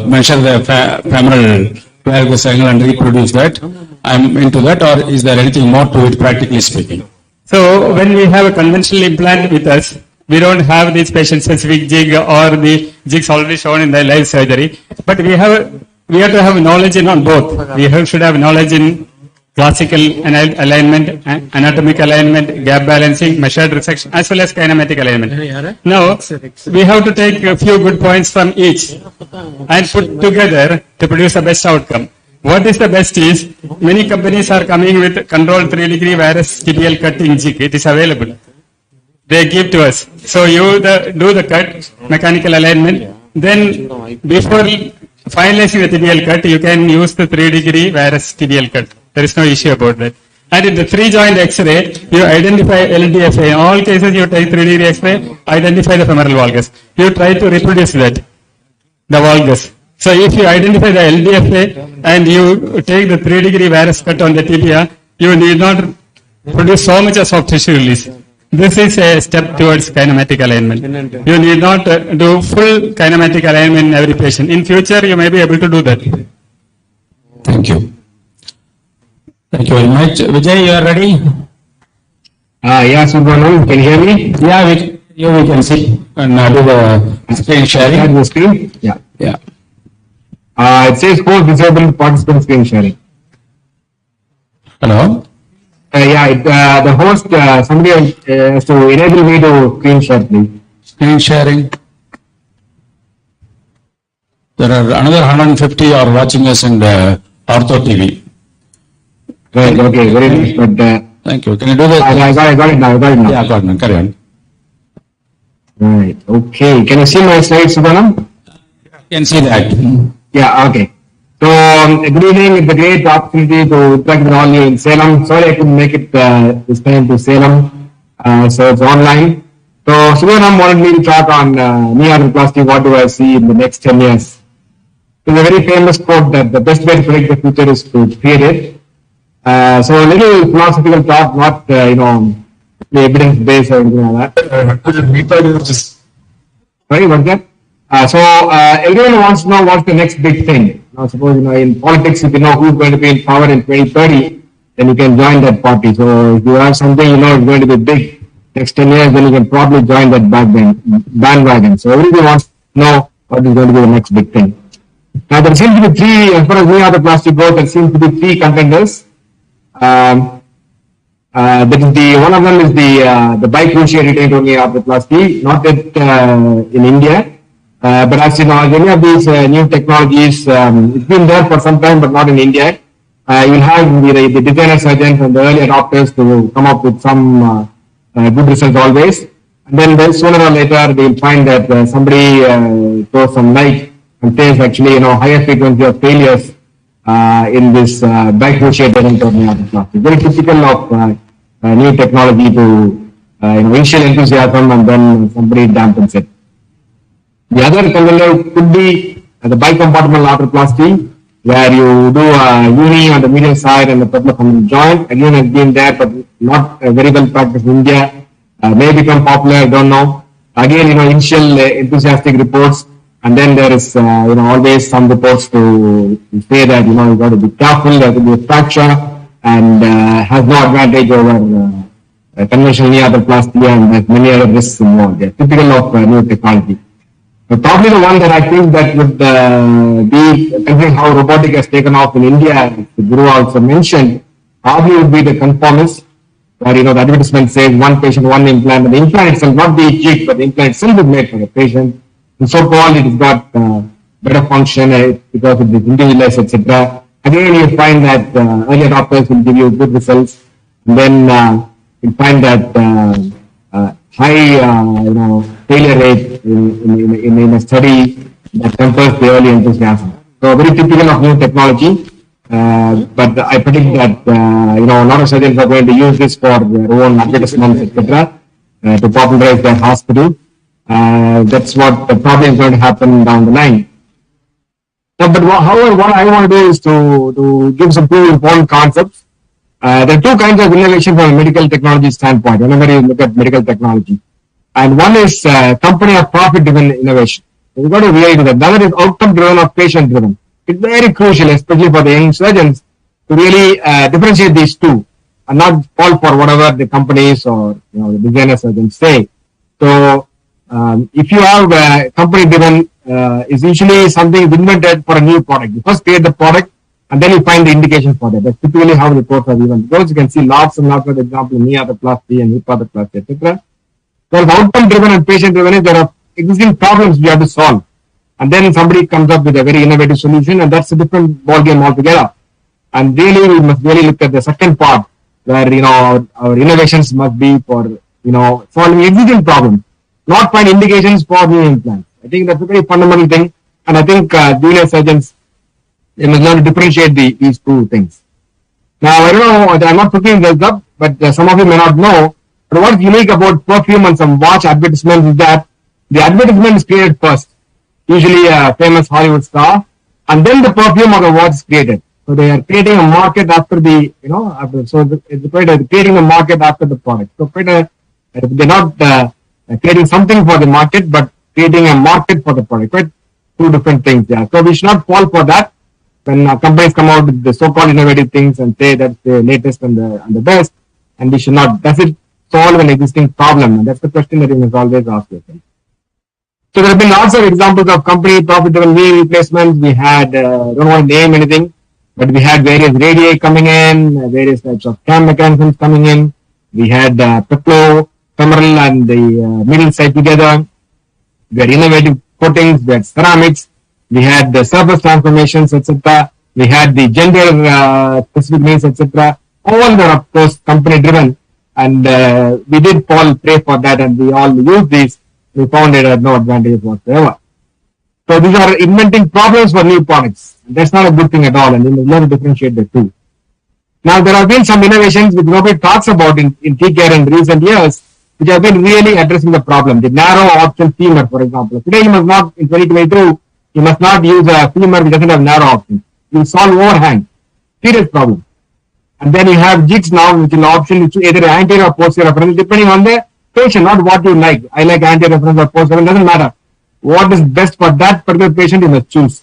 D: measure the femoral valgus angle and reproduce that, I'm into that, or is there anything more to it practically speaking?
G: So when we have a conventional implant with us, we don't have this patient specific jig or the jigs already shown in the live surgery, but we have to have knowledge on both. Should have knowledge in classical alignment, anatomical alignment, gap balancing, measured resection, as well as kinematic alignment. Now, we have to take a few good points from each and put together to produce the best outcome. What is the best is, many companies are coming with controlled 3 degree varus tibial cutting jig. It is available. They give to us. So you do the cut, mechanical alignment, then before finalizing the tibial cut, you can use the 3 degree varus tibial cut. There is no issue about that. And in the 3-joint X-ray, you identify LDFA. In all cases, you take 3D X-ray, identify the femoral valgus. You try to reproduce that, the valgus. So if you identify the LDFA and you take the 3-degree varus cut on the tibia, you need not produce so much of soft tissue release. This is a step towards kinematic alignment. You need not do full kinematic alignment in every patient. In future, you may be able to do that.
D: Thank you. Thank you very much. Vijay, you are ready?
H: Yeah, Sugavanam, can you hear me?
D: Yeah, we can see and do the screen sharing.
H: The screen? Yeah.
D: Yeah.
H: It says host disabled participant screen sharing.
D: Hello?
H: The host, somebody has to enable me to screen share, please.
D: Screen sharing. There are another 150 are watching us in the OrthoTV.
H: Right, okay, very nice. But,
D: Thank you. Can you do that?
H: I got it now.
D: Yeah, got it. Carry on.
H: Right, okay. Can you see my slides, Sugavanam?
D: Can see that.
H: Yeah, okay. So, good evening. It's a great opportunity to interact with all you in Salem. Sorry I couldn't make it this time to Salem. So, it's online. So, Sugavanam wanted me to talk on knee arthroplasty. What do I see in the next 10 years? There's a very famous quote that the best way to predict the future is to create it. So, a little philosophical talk, not, evidence-based or anything like that. Sorry, what's that? Everyone wants to know what's the next big thing. Now, suppose, in politics, if you know who's going to be in power in 2030, then you can join that party. So, if you have something, is going to be big next 10 years, then you can probably join that bandwagon. So, everybody wants to know what is going to be the next big thing. Now, there seems to be three, as far as knee arthroplasty goes, there seems to be three contenders. One of them is the bicruciate retained knee arthroplasty, not yet in India. But as you know, any of these new technologies, it's been there for some time, but not in India. You'll have the designer surgeons and the early adopters to come up with some good results always. And then sooner or later, they'll find that somebody throws some light and says actually, higher frequency of failures in this bicruciate knee arthroplasty. Very typical of new technology to initial enthusiasm and then somebody dampens it. The other contender could be the bicompartmental arthroplasty, where you do a uni on the medial side and the pedal joint. Again, has been there, but not very well practiced in India. May become popular, I don't know. Again, initial enthusiastic reports, and then there is, always some reports to say that, you got to be careful, there could be a fracture, and has no advantage over conventional knee arthroplasty, and has many other risks involved. They're typical of new technology. But probably the one that I think that would be, considering how robotic has taken off in India, the Guru also mentioned, probably would be the conformist, where the advertisement says one patient, one implant, and the implant itself, not the cheap, but the implant itself is made for the patient. And so called, it has got better function because it is individualized, etc. Again, you find that early adopters will give you good results, and then you find that high, failure rate in a study that tempers the early enthusiasm. So very typical of new technology, but I predict that a lot of surgeons are going to use this for their own advertisements, etc., to popularize their hospital. That's what probably is going to happen down the line. Now, but however, what I want to do is to give some two important concepts. There are two kinds of innovation from a medical technology standpoint, whenever you look at medical technology. And one is company or profit-driven innovation. So you've got to relate to that. The other is outcome-driven or patient-driven. It's very crucial, especially for the young surgeons, to really differentiate these two and not fall for whatever the companies or the designer surgeons say. So if you have company-driven, is usually something invented for a new product. You first create the product, and then you find the indication for that. That's typically how reports are given. Because you can see lots and lots of examples, knee arthroplasty and hip arthroplasty, etc. Whereas outcome-driven and patient-driven is there are existing problems we have to solve. And then somebody comes up with a very innovative solution, and that's a different ballgame altogether. And really, we must really look at the second part, where our innovations must be for solving existing problems, not find indications for new implants. I think that's a very fundamental thing, and I think junior surgeons, they must learn to differentiate these two things. Now, I don't know, I'm not putting this up, but some of you may not know, but what's unique about perfume and some watch advertisements is that the advertisement is created first, usually a famous Hollywood star, and then the perfume or the watch is created. So they are creating a market after the, it's creating a market after the product. So they're not creating something for the market, but creating a market for the product, right? Two different things there. So we should not fall for that. When companies come out with the so-called innovative things and say that's the latest and the best, and we should not, does it solve an existing problem? And that's the question that you must always ask yourself. So there have been lots of examples of company profit-driven knee replacements. We had, don't want to name anything, but we had various radii coming in, various types of cam mechanisms coming in. We had Peplo, femoral and the middle side together. We had innovative coatings, we had ceramics, we had the surface transformations, etc. We had the gender specific needs, etc. All were of course company driven, and we did fall prey for that, and we all used these. We found it had no advantages whatsoever. So these are inventing problems for new products. That's not a good thing at all, and we must learn to differentiate the two. Now there have been some innovations which nobody talks about in T-care in recent years, which have been really addressing the problem. The narrow option femur, for example. Today you must not, in 2022, you must not use a femur which doesn't have narrow option. You solve overhang. Serious problem. And then you have jigs now, which is an option which is either anterior or posterior reference, depending on the patient, not what you like. I like anterior reference or posterior, doesn't matter. What is best for that particular patient, you must choose.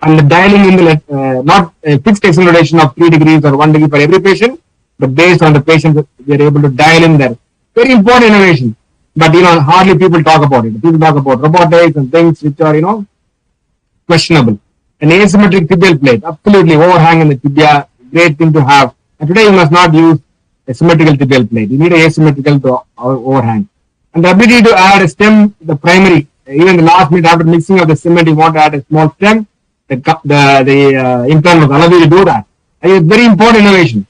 H: And the dialing in the, not a fixed acceleration of 3 degrees or 1 degree for every patient, but based on the patient, we are able to dial in there. Very important innovation. But, hardly people talk about it. People talk about robotics and things which are, questionable. An asymmetric tibial plate, absolutely overhang in the tibia, great thing to have. And today you must not use a symmetrical tibial plate. You need an asymmetrical to overhang. And the ability to add a stem, the primary, even the last minute after mixing of the cement, you want to add a small stem, the implant will allow you to do that. And it's very important innovation.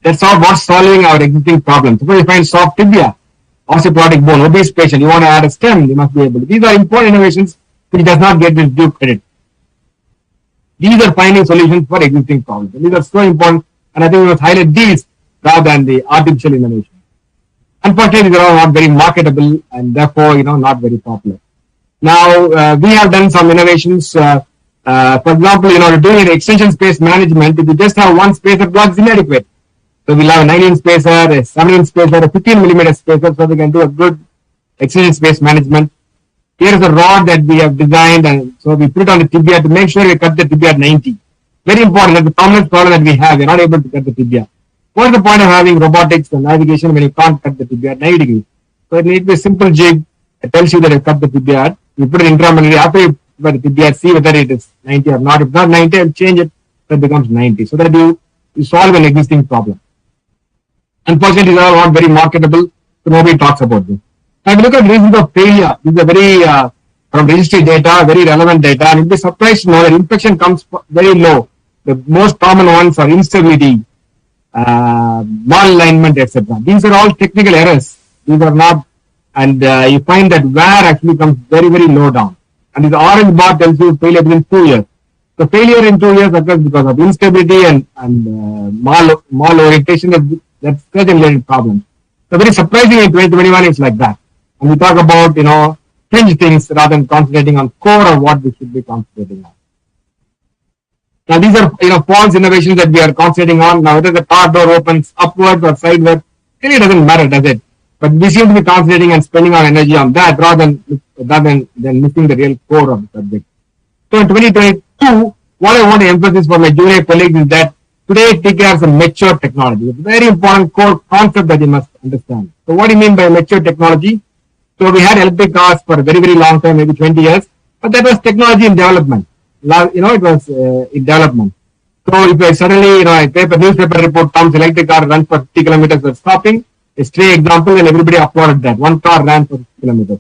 H: That's all what's solving our existing problems. Suppose you find soft tibia, osteoporotic bone, obese patient, you want to add a stem, you must be able to. These are important innovations which does not get this due credit. These are finding solutions for existing problems. And these are so important, and I think we must highlight these rather than the artificial innovation. Unfortunately, they are all not very marketable and therefore, not very popular. Now, we have done some innovations. For example, doing an extension space management, if you just have one spacer, block is inadequate. So we'll have a 9-inch spacer, a 7-inch spacer, a 15mm spacer, so we can do a good extension space management. Here is a rod that we have designed, and so we put it on the tibia to make sure we cut the tibia at 90. Very important. That's the common problem that we have. We're not able to cut the tibia. What's the point of having robotics and navigation when you can't cut the tibia at 90 degrees? So it needs a simple jig that tells you that you cut the tibia at. You put it intramedullary after you put the tibia, see whether it is 90 or not. If not 90, I'll change it so it becomes 90. So that you solve an existing problem. Unfortunately, these are not very marketable, so nobody talks about this. Now, if you look at reasons of failure, these are very, from registry data, very relevant data, and you'll be surprised to know that infection comes very low. The most common ones are instability, malalignment, etc. These are all technical errors. These are not, and you find that wear actually comes very, very low down. And this orange bar tells you failure within 2 years. So failure in 2 years occurs because of instability and mal orientation. That's surgeon-related problems. So very surprising in 2021 it's like that. And we talk about, fringe things rather than concentrating on core of what we should be concentrating on. Now these are, false innovations that we are concentrating on. Now whether the car door opens upwards or sideways, really doesn't matter, does it? But we seem to be concentrating and spending our energy on that rather than missing the real core of the subject. So in 2022, what I want to emphasize for my junior colleagues is that today TKR is a mature technology. It's a very important core concept that you must understand. So what do you mean by mature technology? So we had electric cars for a very, very long time, maybe 20 years, but that was technology in development. It was in development. So if I suddenly, a newspaper report comes, electric car runs for 50 kilometers without stopping, a stray example, and everybody applauded that. One car ran for 50 kilometers.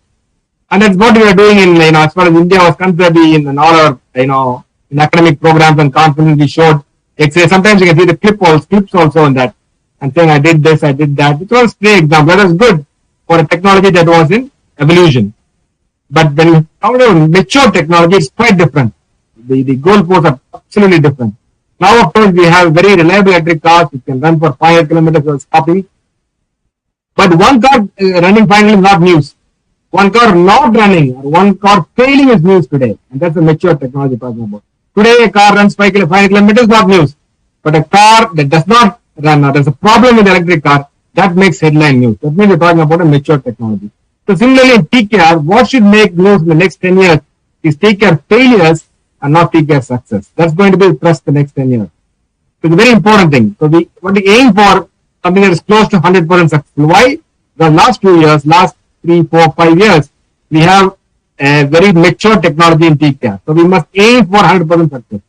H: And that's what we are doing in, as far as India was concerned, in all our, in academic programs and conferences, we showed X-ray. Sometimes you can see the clips also in that, and saying, I did this, I did that. It was a stray example. That was good for a technology that was in evolution. But when you talk about mature technology, it's quite different. The goalposts are absolutely different. Now, of course, we have very reliable electric cars which can run for 500 kilometers without stopping. But one car running finally is not news. One car not running or one car failing is news today. And that's the mature technology talking about. Today, a car runs 500 kilometers, not news. But a car that does not run or there's a problem with the electric car, that makes headline news. That means we're talking about a mature technology. So similarly in TKR, what should make news in the next 10 years is TKR failures and not TKR success. That's going to be the thrust the next 10 years. So it's a very important thing. So what we aim for something that is close to 100% successful. Why? The last few years, last 3, 4, 5 years, we have a very mature technology in TKR. So we must aim for 100% success.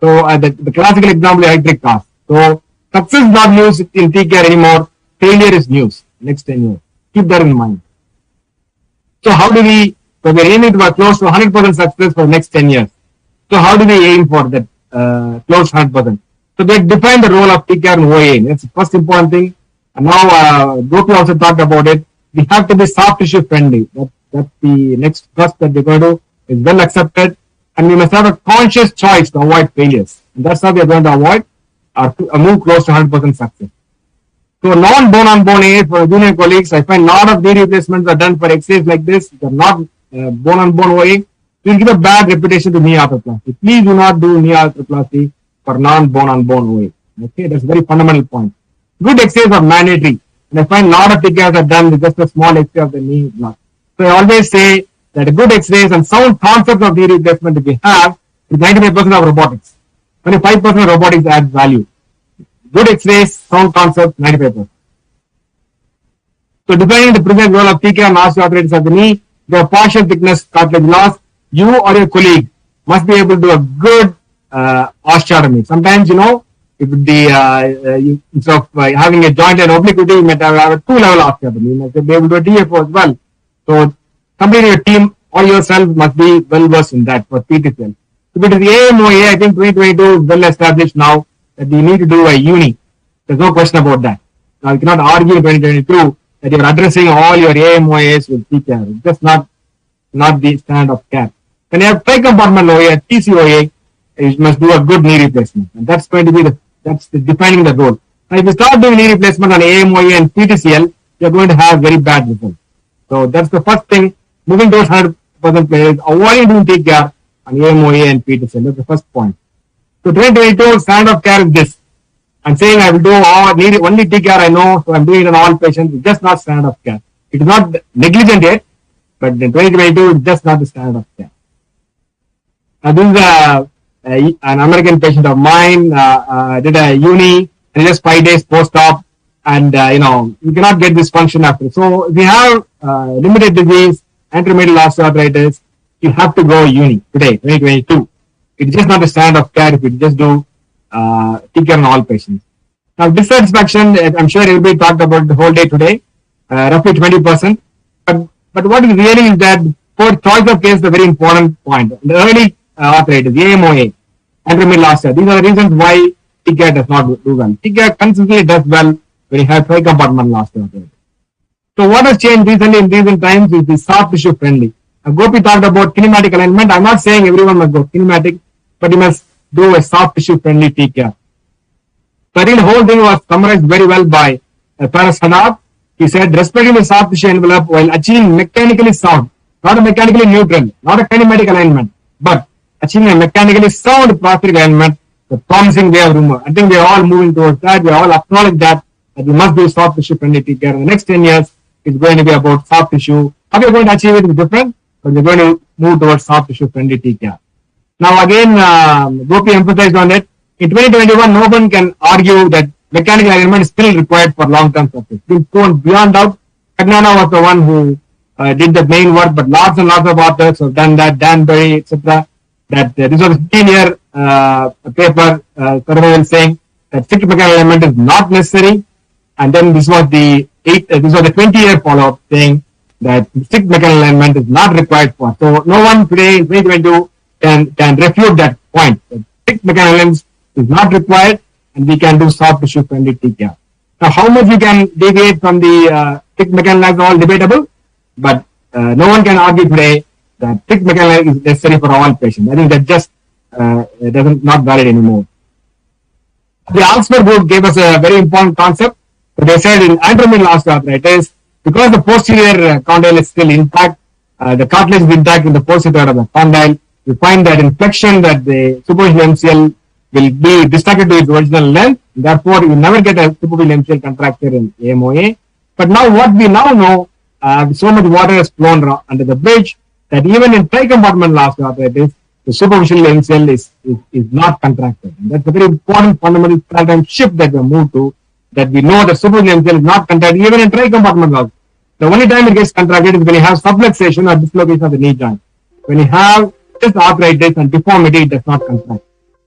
H: So the classical example is electric cars. So success is not news in TKR anymore. Failure is news next 10 years. Keep that in mind. So how do we, so we're aiming to close to 100% success for the next 10 years. So how do we aim for that close to 100%? So they define the role of TKR and OA. That's the first important thing. And now Gopi also talked about it. We have to be soft tissue friendly. That's the next thrust that we're going to do is well accepted. And we must have a conscious choice to avoid failures. And that's how we are going to avoid or to move close to 100% success. So non-bone on bone AA for junior colleagues, I find a lot of knee replacements are done for X-rays like this. They're not bone on bone OA. Will give a bad reputation to knee arthroplasty. Please do not do knee arthroplasty for non-bone on bone OA. Okay, that's a very fundamental point. Good X-rays are mandatory. And I find a lot of TKRs are done with just a small X-ray of the knee block. So I always say that a good X-rays and sound concept of knee replacement that we have is 95% of robotics. Only 5% of robotics adds value. Good X-rays, sound concept, 95%. So defining the precise role of TKR and osteoarthritis of the knee, the partial thickness cartilage loss, you or your colleague must be able to do a good osteotomy. Sometimes, if the instead of having a joint and obliquity, you might have a 2-level osteotomy. You must be able to do a DFO as well. So somebody in your team or yourself must be well versed in that for PTCL. So if it is AMOA, I think 2022 is well established now that you need to do a uni. There's no question about that. Now you cannot argue in 2022 that you are addressing all your AMOAs with TKR. It's just not the standard of care. When you have tri-compartment OA, TCOA, you must do a good knee replacement. And that's going to be defining the role. Now if you start doing knee replacement on AMOA and PTCL, you're going to have very bad results. So that's the first thing. Moving towards 100% players, avoiding doing TKR on AMOA and PTCL. That's the first point. So 2022 standard of care is this. I'm saying I will do only TKR I know, so I'm doing it on all patients. It's just not standard of care. It is not negligent yet, but in 2022 it's just not the standard of care. Now this is an American patient of mine, did a uni, and just 5 days post-op, and you cannot get this function after. So if you have limited disease, anteromedial osteoarthritis, you have to go uni today, 2022. It's just not a standard of care if you just do TKR on all patients. Now dissatisfaction, I'm sure everybody talked about the whole day today, roughly 20%. But what is really is that for choice of case is a very important point. The early arthritis, AMOA, anteromedial osteo, these are the reasons why TKR does not do well. TKR consistently does well when you have tri-compartmental osteoarthritis. So what has changed recently in recent times is the soft tissue friendly. Gopi talked about kinematic alignment. I'm not saying everyone must go kinematic, but you must do a soft tissue friendly TKR. So I think the whole thing was summarized very well by Paras Hadar. He said, respecting the soft tissue envelope while achieving mechanically sound, not a mechanically neutral, not a kinematic alignment, but achieving a mechanically sound prosthetic alignment, the promising way of removal. I think we are all moving towards that. We all acknowledge that we must do soft tissue friendly TKR. In the next 10 years, it's going to be about soft tissue. How we are going to achieve it is different, but we're going to move towards soft tissue friendly TKR. Now again, Gopi emphasized on it. In 2021, no one can argue that mechanical alignment is still required for long-term success. It's been beyond doubt. Agnana was the one who did the main work, but lots and lots of authors have done that, Danbury, etc. That this was a 15-year paper, Thirumalaisamy saying that strict mechanical alignment is not necessary. And then this was the 20-year follow-up saying that strict mechanical alignment is not required for. So no one today in 2022 can refute that point. That strict mechanical alignment is not required, and we can do soft tissue friendly TKR. Now, how much you can deviate from the strict mechanical alignment is all debatable, but no one can argue today that strict mechanical alignment is necessary for all patients. I think that just not valid anymore. The Oxford group gave us a very important concept. So they said in anteromental osteoarthritis, because the posterior condyle is still intact, the cartilage is intact in the posterior third of the condyle, you find that in flexion that the superficial MCL will be distracted to its original length. Therefore, you never get a superficial MCL contracture in AMOA. But now what we now know, so much water has flown under the bridge that even in tricompartmental osteoarthritis, the superficial MCL is not contracted. And that's a very important fundamental paradigm shift that we moved to, that we know that superficial MCL is not contracted even in tricompartmental. The only time it gets contracted is when you have subluxation or dislocation of the knee joint. When you have just arthritis and deformity, it does not contract.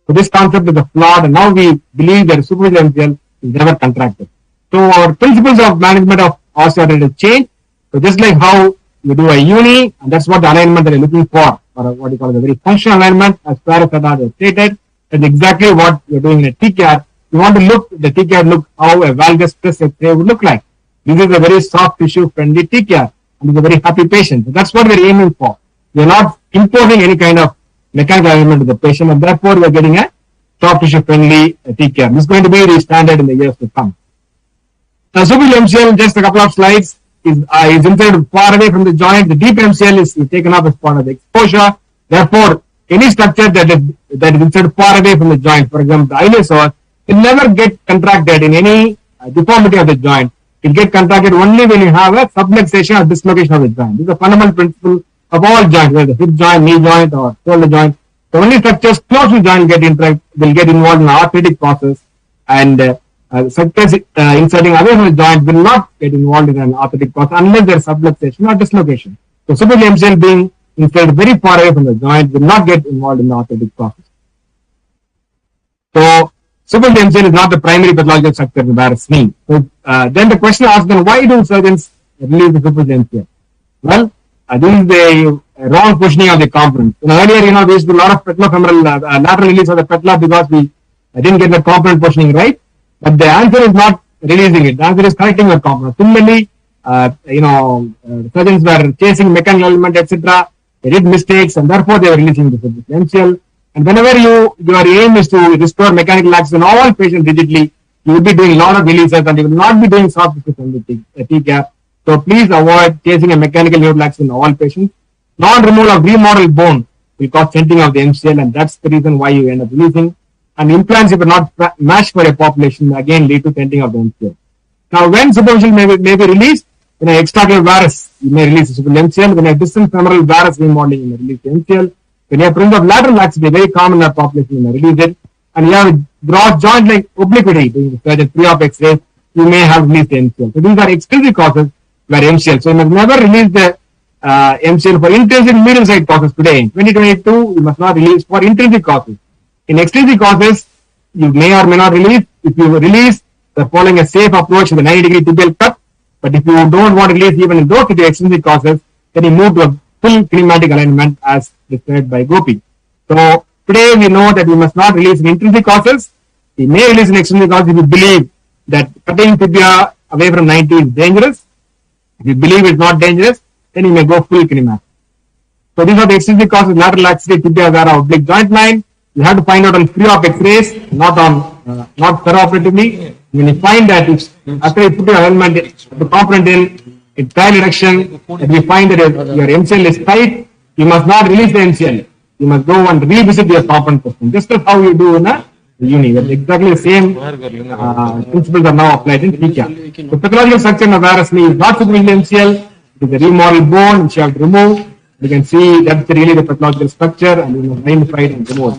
H: So this concept is a flawed, and now we believe that superficial MCL is never contracted. So our principles of management of osteoarthritis change. So just like how you do a uni, and that's what the alignment that you're looking for, or what you call a very functional alignment, as far as that stated, that's exactly what you're doing in a TCAR. You want to look, the TCAR look how a valgus stress X-ray would look like. This is a very soft tissue friendly TCAR, and it's a very happy patient. So that's what we're aiming for. We're not imposing any kind of mechanical alignment to the patient, and therefore we're getting a soft tissue friendly TCAR. This is going to be the standard in the years to come. Now, superficial MCL, just a couple of slides, is inserted far away from the joint. The deep MCL is taken up as part of the exposure. Therefore, any structure that is inserted far away from the joint, for example, the iliopsoas, will never get contracted in any deformity of the joint. It gets contracted only when you have a subluxation or dislocation of the joint. This is a fundamental principle of all joints, whether the hip joint, knee joint, or shoulder joint. The only structures close to the joint will get involved in the arthritic process, and structures inserting away from the joint will not get involved in an arthritic process unless there is subluxation or dislocation. So superficial MCL being inserted very far away from the joint will not get involved in the arthritic process. So superficial MCL is not the primary pathological structure in the varus knee. So then the question asked, then why do surgeons release the superficial MCL? Well, this is the wrong positioning of the component. Earlier, we used to do a lot of patellofemoral lateral release of the patella because we didn't get the component positioning right. But the answer is not releasing it. The answer is correcting the component. Similarly, surgeons were chasing mechanical element, etc. They did mistakes, and therefore they were releasing the superficial MCL. And whenever your aim is to restore mechanical access in all patients rigidly, you will be doing a lot of releases, and you will not be doing soft tissue from the T-gap. So please avoid chasing a mechanical neutral access in all patients. Non-removal of remodeled bone will cause stenting of the MCL, and that's the reason why you end up releasing. And implants, if are not matched for a population, again lead to stenting of the MCL. Now, when superficial may be released, in an extraocular varus, you may release the superficial MCL. When you have distant femoral varus remodeling, you may release the MCL. When you have presence of lateral laxity, very common in our population, you may release it. And you have broad joint like obliquity, doing the surgeon pre-op X-rays, you may have released the MCL. So these are extrinsic causes where MCL. So you must never release the MCL for intrinsic medial side causes today. In 2022, you must not release for intrinsic causes. In extrinsic causes, you may or may not release. If you release, they're following a safe approach with a 90-degree tibial cut. But if you don't want to release even in those extrinsic causes, then you move to a full kinematic alignment as described by Gopi. So today we know that we must not release in intrinsic causes. We may release in extrinsic causes if you believe that cutting tibia away from 90 is dangerous. If you believe it's not dangerous, then you may go full kinematic. So these are the extrinsic causes: lateral laxity, tibia vara, oblique joint line. You have to find out on pre-op X-rays, not perioperatively. When you find that after you put your element, the component in trial erection, if you find that your MCL is tight, you must not release the MCL. You must go and revisit your component position. Just as how you do in a uni. Exactly the same principles are now applied in TCAR. The pathological structure in a varus knee is not superficial MCL. It is a remodeled bone which you have to remove. You can see that's really the pathological structure, and you must identify it and remove.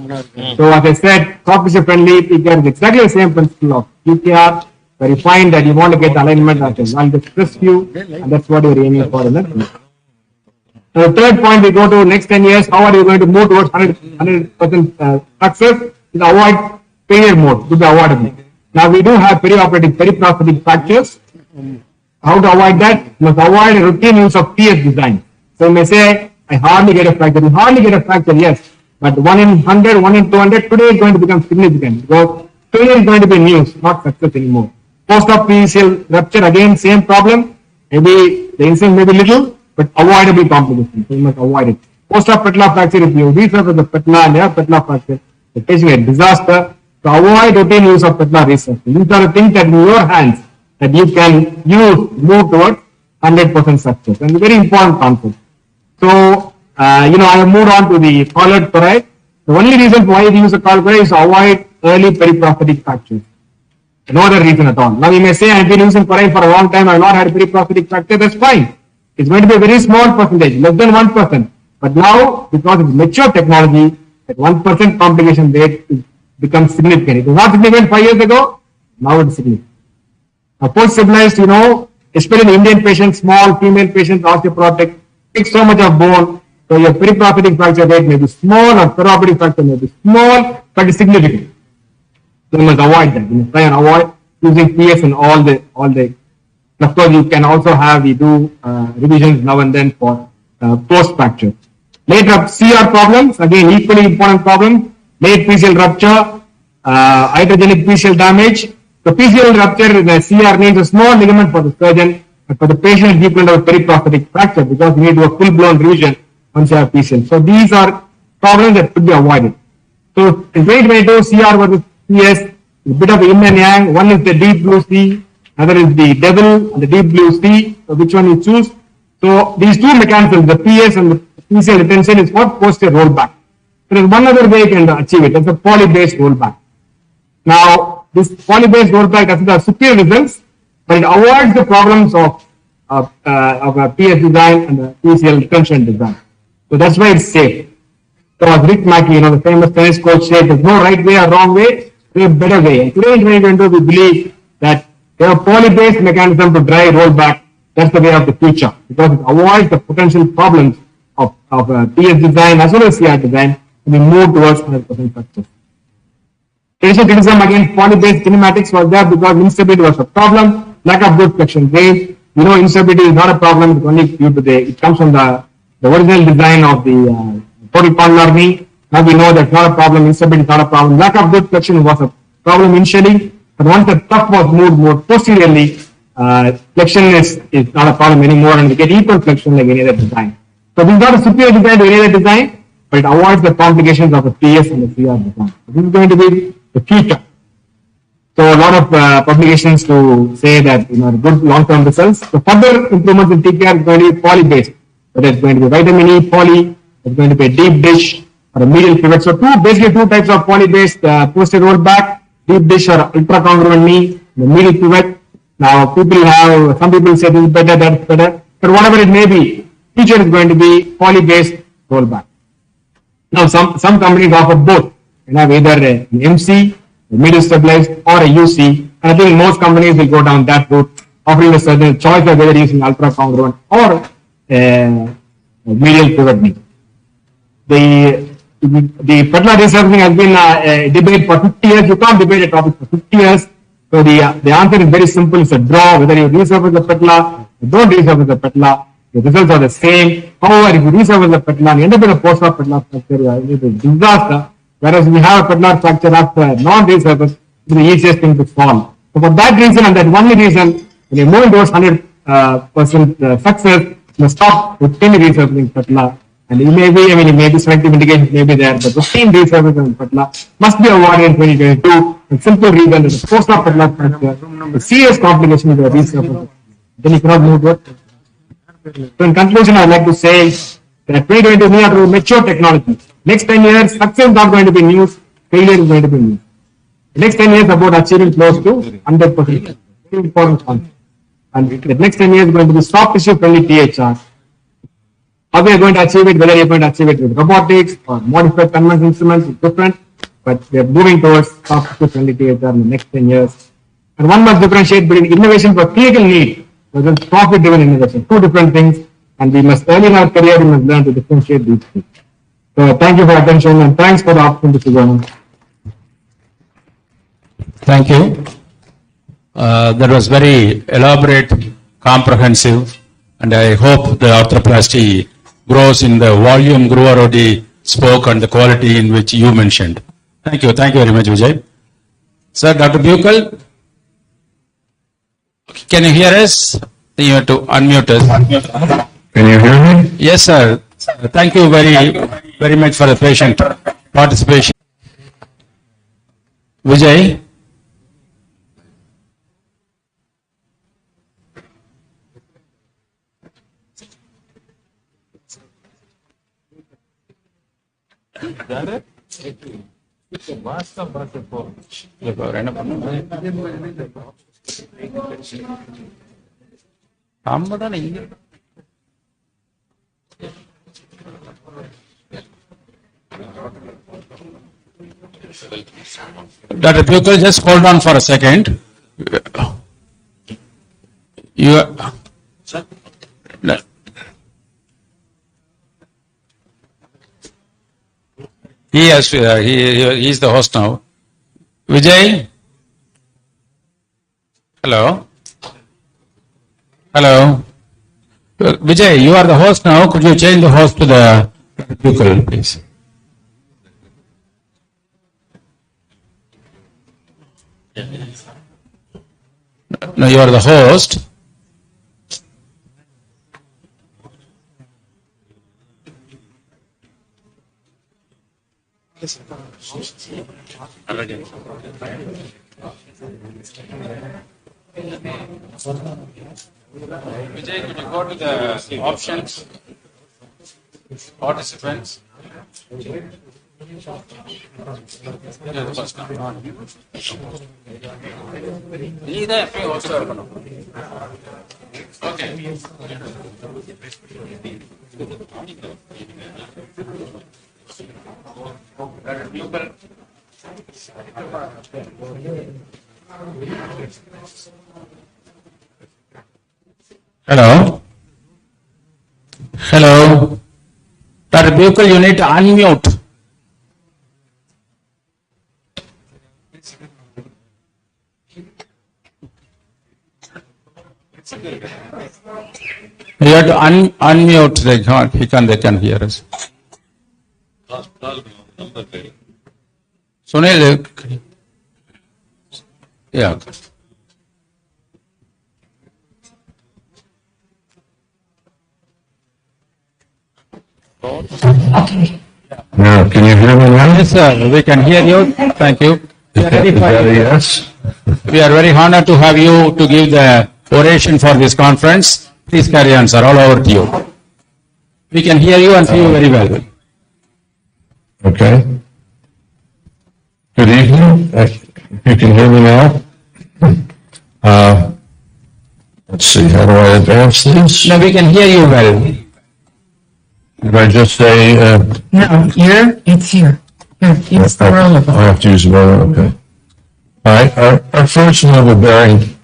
H: So as I said, soft tissue friendly TCAR is exactly the same principle of TCAR, where you find that you want to get alignment as a valgus stress view, and that's what you're aiming for in that. Now, the third point, we go to next 10 years, how are you going to move towards 100% success? Is avoid failure mode, to be avoidable. Now we do have perioperative periprosthetic fractures. How to avoid that? You must avoid a routine use of TS design. So you may say, I hardly get a fracture. You hardly get a fracture, yes. But 1 in 100, 1 in 200, today is going to become significant. Because failure is going to be news, not success anymore. Post-op PCL rupture, again, same problem. Maybe the incident may be little, but avoidable complication. So you must avoid it. Post-op patella fracture, if you resurface the patella and you have patella fracture, the patient is a disaster. to avoid routine use of patellar resurfacing. These are the things that in your hands that you can move towards 100% success, and very important concept. So, I have moved on to the collared chloride. The only reason why we use a collared chloride is to avoid early periprosthetic fractures. No other reason at all. Now you may say, I've been using chloride for a long time, I've not had a periprosthetic fracture, that's fine. It's going to be a very small percentage, less than 1%. But now, because it's mature technology, that 1% complication rate becomes significant. It was not significant 5 years ago, now it's significant. Now, post-stabilized, especially in Indian patients, small female patients, osteoporotic, takes so much of bone, so your periprosthetic fracture rate may be small or perioperative fracture may be small, but it's significant. So you must avoid that. You must try and avoid using PS in all the. Of course, you can also we do revisions now and then for post-fracture. Later, CR problems, again, equally important problem. Late PCL rupture, iatrogenic PCL damage. The PCL rupture in the CR needs a small ligament for the surgeon, but for the patient, it's equivalent of a periprosthetic fracture because you need to do a full-blown revision once you have PCL. So these are problems that could be avoided. So in 2022, CR versus PS, a bit of yin and yang. One is the deep blue sea, another is the devil and the deep blue sea. So which one you choose? So these two mechanisms, the PS and the PCL retention, is what posterior rollback. There is one other way you can achieve it. That's a poly-based rollback. Now, this poly-based rollback doesn't have superior results, but it avoids the problems of a PS design and the PCL retention design. So that's why it's safe. So as Rick Mackey, the famous tennis coach, said, there's no right way or wrong way, there's a better way. And today in 2022, we believe that there are poly-based mechanism to drive rollback. That's the way of the future, because it avoids the potential problems of PS design as well as CR design, and we move towards 100% success. Traditional criticism against poly-based kinematics was there because instability was a problem, lack of good flexion range. Instability is not a problem, it's only due to it comes from the original design of the total condylar knee. Now we know that's not a problem, instability is not a problem. Lack of good flexion was a problem initially, but once the tuft was moved more posteriorly, flexion is not a problem anymore, and we get equal flexion like any other design. So this is not a superior design to any other design, but it avoids the complications of the PS and the CR design. So this is going to be the future. So a lot of publications to say that good long-term results. So further improvements in TKR is going to be poly-based. So there's going to be vitamin E poly, there's going to be a deep dish or a medial pivot. So basically two types of poly-based posterior rollback, deep dish or ultra-congruent knee, the medial pivot. Now some people say this is better, that's better, but whatever it may be, future is going to be poly-based rollback. Now some companies offer both. Either an MC, a medial stabilized, or a UC. And I think most companies will go down that route, offering a certain choice of whether using ultra congruent or a medial pivot knee. The patellar resurfacing has been a debate for 50 years. You can't debate a topic for 50 years. So the answer is very simple. It's a draw. Whether you resurface the patella or don't resurface the patella, the results are the same. However, if you resurface the patella and you end up with a post-op patellar fracture, it is a disaster. Whereas we have a patellar fracture after non-resurface, it's the easiest thing to solve. So for that reason and that only reason, when you move towards 100% success, you must stop with any resurfacing patella. And it may be selective indications may be there, but routine resurfacing patella must be avoided in 2022. The simple reason is the post-op patellar fracture, the serious complication is the resurfacing. Then you cannot move towards. So in conclusion, I would like to say that 2022 is not a mature technology. Next 10 years, success is not going to be news, failure is going to be news. The next 10 years about achieving close to 100%. Very important concept. And the next 10 years is going to be soft tissue friendly THR. How we are going to achieve it, whether you are going to achieve it with robotics or modified conventional instruments is different, but we are moving towards soft tissue friendly THR in the next 10 years. And one must differentiate between innovation for clinical need versus profit driven innovation. Two different things, and we must early in our career we must learn to differentiate these things. So thank you for your attention and thanks for the opportunity to go.
D: Thank you. That was very elaborate, comprehensive, and I hope the arthroplasty grows in the volume Guru already spoke and the quality in which you mentioned. Thank you very much, Vijay. Sir, Dr. Buechel, can you hear us? You have to unmute us.
B: Can you hear me?
D: Yes, sir. Thank you very much for the patient participation. Vijay? Dr. Buechel, just hold on for a second. He is the host now. Vijay? Hello? Hello? Vijay, you are the host now. Could you change the host to the Buechel, please? No, you are the host. Vijay, could you go to the options? Participants. Okay. Hello? Hello? Dr. Buechel, you need to unmute. You have to unmute, they can hear us. Sunil, yeah.
B: Now, can you hear me now?
D: Yes, sir, we can hear you. Thank you.
B: Is that a yes?
D: We are very honored to have you to give the oration for this conference. Please carry on, sir. All over to you. We can hear you and see you very well.
B: Okay. Good evening. You can hear me now? Let's see, how do I advance this?
D: No, we can hear you well.
B: Did I just say...
I: No, here, it's here. Here, use the roller.
B: I have to use the roller, okay. All right, our first level bearing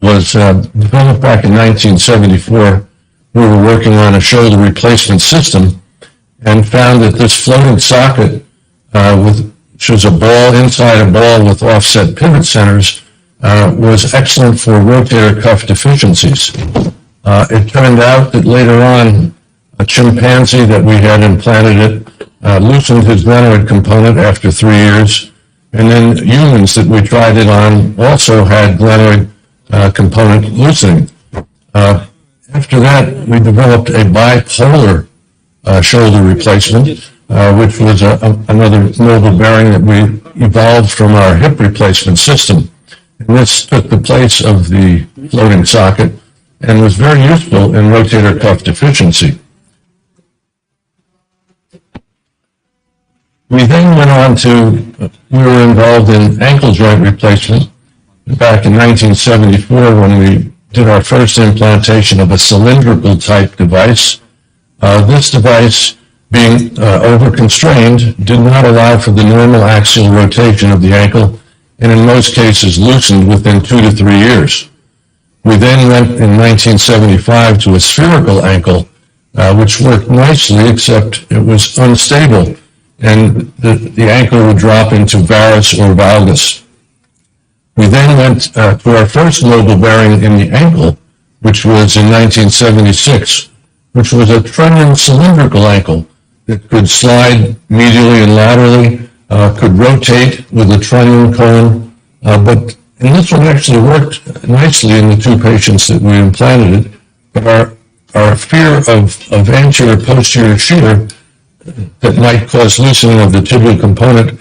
B: was developed back in 1974. We were working on a shoulder replacement system and found that this floating socket, which was a ball inside a ball with offset pivot centers, was excellent for rotator cuff deficiencies. It turned out that later on, a chimpanzee that we had implanted it loosened his glenoid component after 3 years, and then humans that we tried it on also had glenoid component loosening. After that, we developed a bipolar shoulder replacement, which was another mobile bearing that we evolved from our hip replacement system. And this took the place of the floating socket and was very useful in rotator cuff deficiency. We then went on to, we were involved in ankle joint replacement back in 1974 when we did our first implantation of a cylindrical type device. This device, being over-constrained, did not allow for the normal axial rotation of the ankle, and in most cases loosened within 2 to 3 years. We then went in 1975 to a spherical ankle, which worked nicely, except it was unstable, and the ankle would drop into varus or valgus. We then went to our first mobile bearing in the ankle, which was in 1976, which was a trunnion cylindrical ankle that could slide medially and laterally, could rotate with a trunnion cone, and this one actually worked nicely in the 2 patients that we implanted it, but our fear of anterior posterior shear that might cause loosening of the tibial component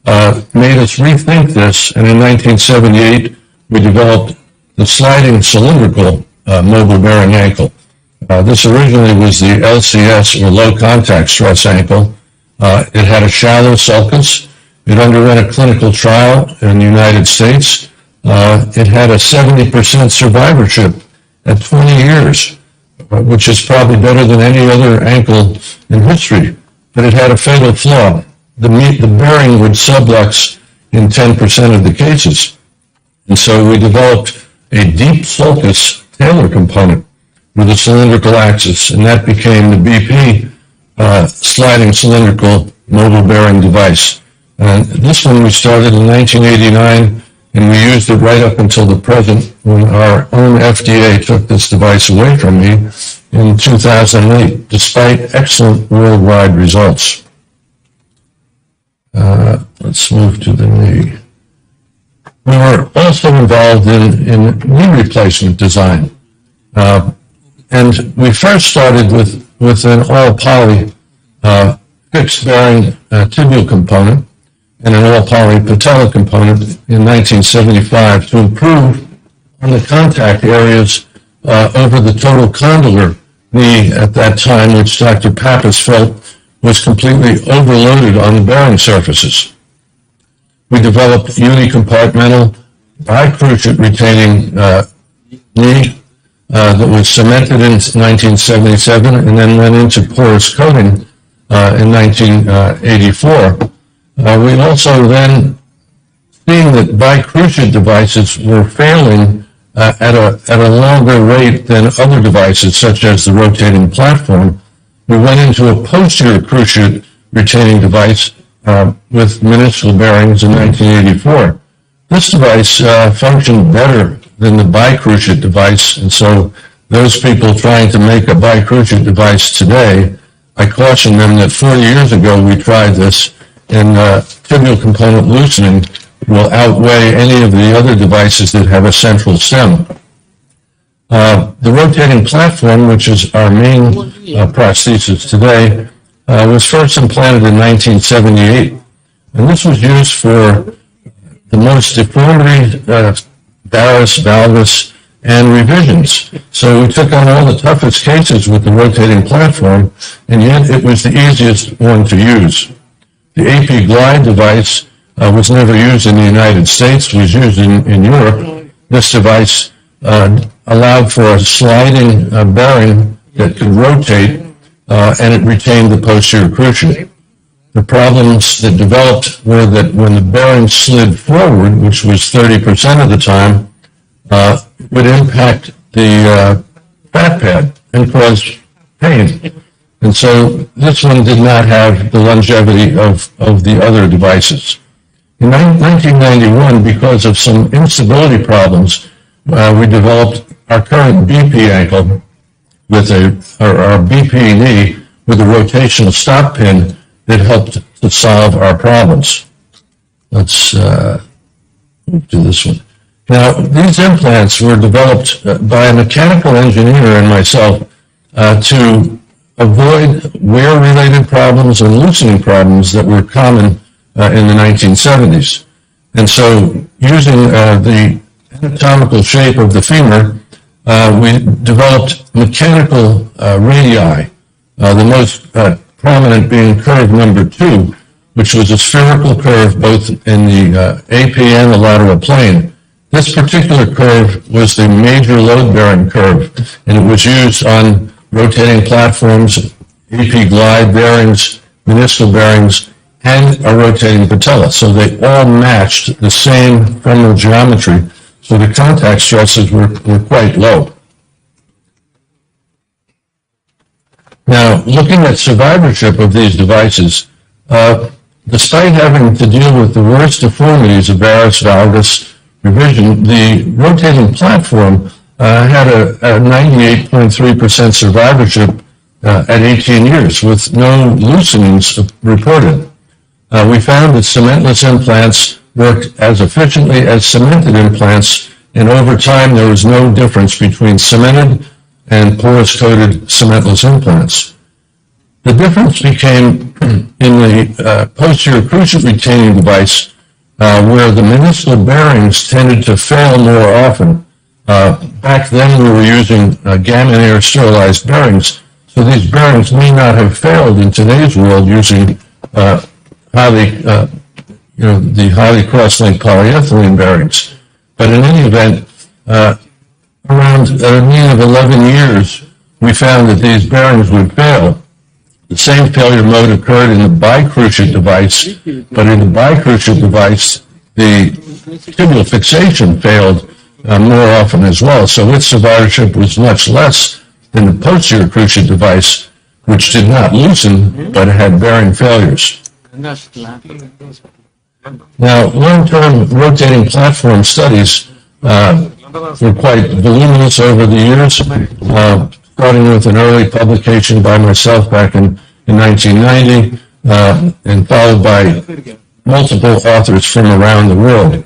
B: made us rethink this, and in 1978, we developed the sliding cylindrical mobile bearing ankle. This originally was the LCS, or low contact stress ankle. It had a shallow sulcus. It underwent a clinical trial in the United States. It had a 70% survivorship at 20 years, which is probably better than any other ankle in history. But it had a fatal flaw. The bearing would sublux in 10% of the cases. And so we developed a deep sulcus tailor component with a cylindrical axis, and that became the BP sliding cylindrical mobile bearing device. And this one we started in 1989, and we used it right up until the present, when our own FDA took this device away from me in 2008, despite excellent worldwide results. Let's move to the knee. We were also involved in knee replacement design. And we first started with an all-poly fixed bearing tibial component and an all-poly patella component in 1975 to improve on the contact areas over the total condylar knee at that time, which Dr. Pappas felt was completely overloaded on the bearing surfaces. We developed unicompartmental bicruciate retaining knee that was cemented in 1977 and then went into porous coating in 1984. We also then, seeing that bicruciate devices were failing at a longer rate than other devices, such as the rotating platform, we went into a posterior cruciate retaining device with meniscal bearings in 1984. This device functioned better than the bicruciate device, and so those people trying to make a bicruciate device today, I caution them that 40 years ago we tried this, and tibial component loosening will outweigh any of the other devices that have a central stem. The rotating platform, which is our main prosthesis today, was first implanted in 1978, and this was used for the most deformity, varus, valgus, and revisions. So we took on all the toughest cases with the rotating platform, and yet it was the easiest one to use. The AP Glide device was never used in the United States, was used in Europe. This device allowed for a sliding bearing that could rotate, and it retained the posterior cruciate. The problems that developed were that when the bearing slid forward, which was 30% of the time, would impact the fat pad and cause pain. And so this one did not have the longevity of the other devices. In 1991, because of some instability problems, we developed our current BP ankle with our BP knee with a rotational stop pin that helped to solve our problems. Let's move to this one. Now, these implants were developed by a mechanical engineer and myself to avoid wear-related problems and loosening problems that were common in the 1970s. And so, using the anatomical shape of the femur, we developed mechanical radii, the most prominent being curve number 2, which was a spherical curve both in the AP and the lateral plane. This particular curve was the major load-bearing curve, and it was used on rotating platforms, AP Glide bearings, meniscal bearings, and a rotating patella. So they all matched the same femoral geometry, so the contact stresses were quite low. Now, looking at survivorship of these devices, despite having to deal with the worst deformities of varus, valgus, revision, the rotating platform had a 98.3% survivorship at 18 years with no loosenings reported. We found that cementless implants worked as efficiently as cemented implants, and over time there was no difference between cemented and porous-coated cementless implants. The difference became in the posterior cruciate retaining device, where the meniscal bearings tended to fail more often. Back then we were using gamma air sterilized bearings, so these bearings may not have failed in today's world using the highly cross-linked polyethylene bearings. But in any event, around a mean of 11 years, we found that these bearings would fail. The same failure mode occurred in the bicruciate device, but in the bicruciate device, the tibial fixation failed more often as well. So its survivorship was much less than the posterior cruciate device, which did not loosen, but had bearing failures. Now, long-term rotating platform studies were quite voluminous over the years, starting with an early publication by myself back in 1990, and followed by multiple authors from around the world.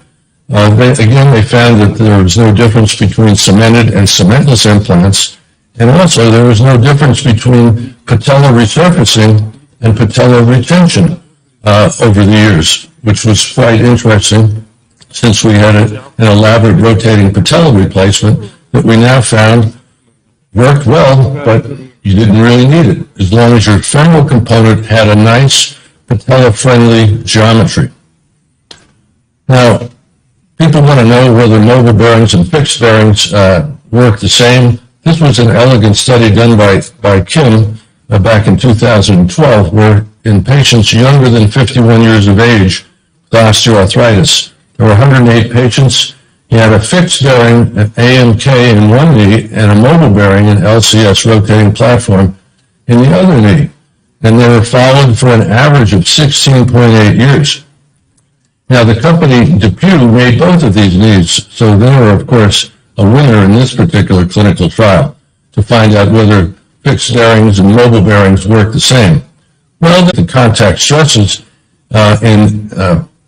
B: They found that there was no difference between cemented and cementless implants, and also there was no difference between patella resurfacing and patella retention over the years, which was quite interesting, since we had an elaborate rotating patella replacement that we now found worked well, but you didn't really need it, as long as your femoral component had a nice patella-friendly geometry. Now, people want to know whether mobile bearings and fixed bearings work the same. This was an elegant study done by Kim back in 2012, where in patients younger than 51 years of age with osteoarthritis, there were 108 patients. He had a fixed bearing, an AMK in one knee, and a mobile bearing, an LCS rotating platform, in the other knee. And they were followed for an average of 16.8 years. Now, the company DePuy made both of these knees, so they were, of course, a winner in this particular clinical trial to find out whether fixed bearings and mobile bearings work the same. Well, the contact stresses in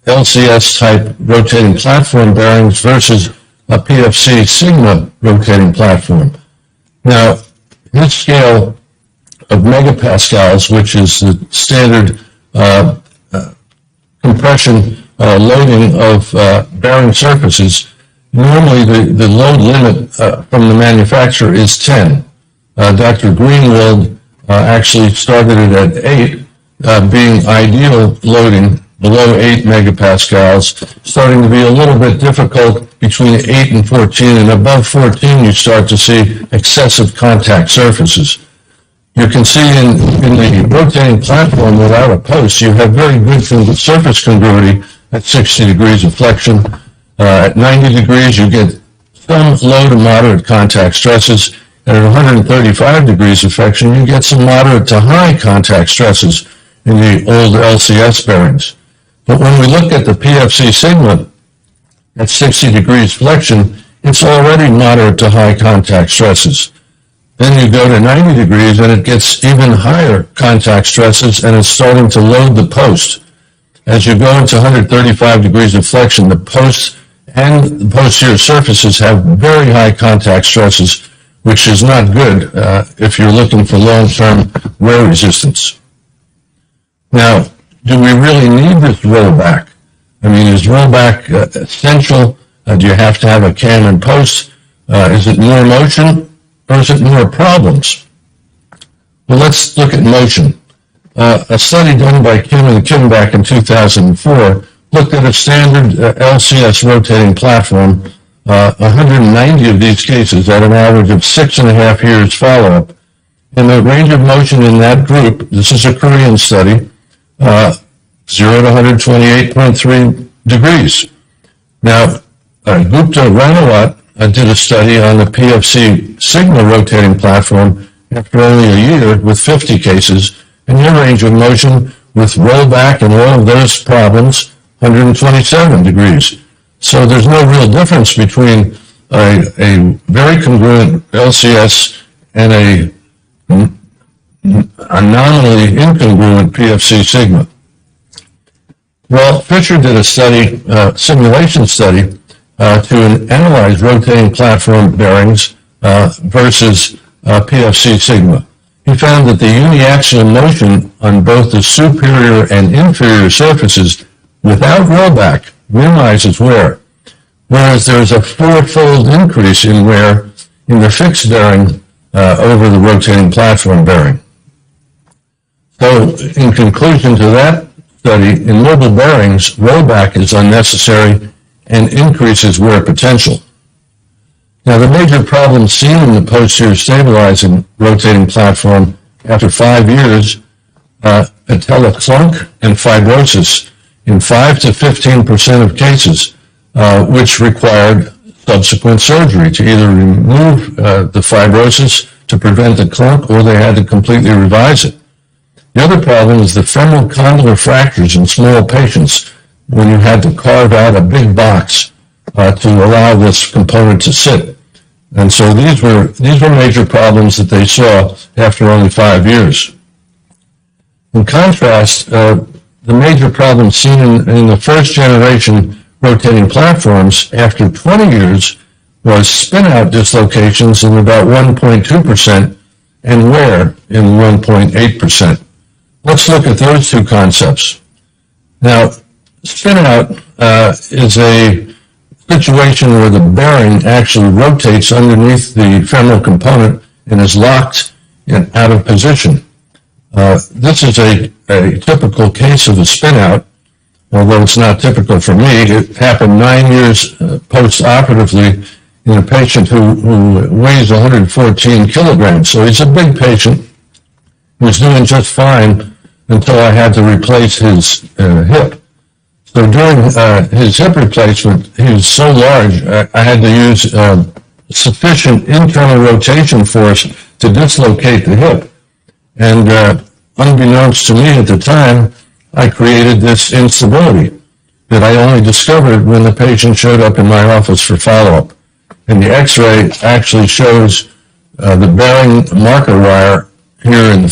B: LCS-type rotating platform bearings versus a PFC Sigma rotating platform. Now, his scale of megapascals, which is the standard compression loading of bearing surfaces, normally the load limit from the manufacturer is 10. Dr. Greenwald actually started it at 8, being ideal loading below 8 megapascals, starting to be a little bit difficult between 8 and 14, and above 14 you start to see excessive contact surfaces. You can see in the rotating platform without a post, you have very good surface congruity at 60 degrees of flexion. At 90 degrees, you get some low to moderate contact stresses, and at 135 degrees of flexion, you get some moderate to high contact stresses in the old LCS bearings. But when we look at the PFC Sigma at 60 degrees flexion, it's already moderate to high contact stresses. Then you go to 90 degrees and it gets even higher contact stresses and it's starting to load the post. As you go into 135 degrees of flexion, the post and the posterior surfaces have very high contact stresses, which is not good if you're looking for long-term wear resistance. Now, do we really need this rollback? I mean, is rollback essential? Do you have to have a cam and post? Is it more motion or is it more problems? Well, let's look at motion. A study done by Kim and Kim back in 2004 looked at a standard LCS rotating platform, 190 of these cases at an average of 6.5 years follow-up. And the range of motion in that group, this is a Korean study, 0 to 128.3 degrees. Now, Gupta Ranawat did a study on the PFC Sigma rotating platform after only a year with 50 cases, and their range of motion with rollback and all of those problems, 127 degrees. So there's no real difference between a very congruent LCS and a nominally incongruent PFC Sigma. Well, Fisher did a study, simulation study, to analyze rotating platform bearings versus PFC Sigma. he found that the uniaxial motion on both the superior and inferior surfaces without rollback minimizes wear, whereas there's a fourfold increase in wear in the fixed bearing over the rotating platform bearing. So, in conclusion to that study, in mobile bearings, rollback is unnecessary and increases wear potential. Now, the major problems seen in the posterior stabilizing rotating platform after 5 years, patella clunk and fibrosis in 5 to 15% of cases, which required subsequent surgery to either remove the fibrosis to prevent the clunk, or they had to completely revise it. The other problem is the femoral condylar fractures in small patients when you had to carve out a big box to allow this component to sit. And so these were major problems that they saw after only 5 years. In contrast, the major problem seen in the first generation rotating platforms after 20 years was spin-out dislocations in about 1.2% and wear in 1.8%. Let's look at those two concepts. Now, spin-out is a situation where the bearing actually rotates underneath the femoral component and is locked and out of position. This is a typical case of a spin-out, although it's not typical for me. It happened 9 years post-operatively in a patient who weighs 114 kilograms. So he's a big patient. He was doing just fine until I had to replace his hip. So during his hip replacement, he was so large, I had to use sufficient internal rotation force to dislocate the hip. And unbeknownst to me at the time, I created this instability that I only discovered when the patient showed up in my office for follow-up. And the x-ray actually shows the bearing marker wire here in the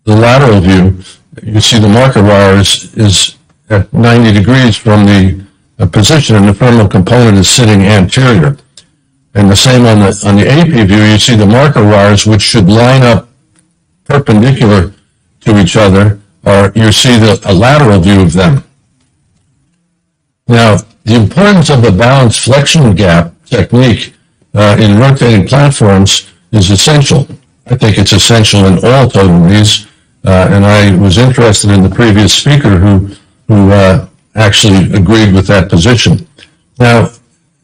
B: lateral view. You see the marker wire is at 90 degrees from the position, and the femoral component is sitting anterior. And the same on the AP view, you see the marker wires, which should line up perpendicular to each other, or you see a lateral view of them. Now, the importance of the balanced flexion gap technique in rotating platforms is essential. I think it's essential in all total knees, and I was interested in the previous speaker who actually agreed with that position. Now,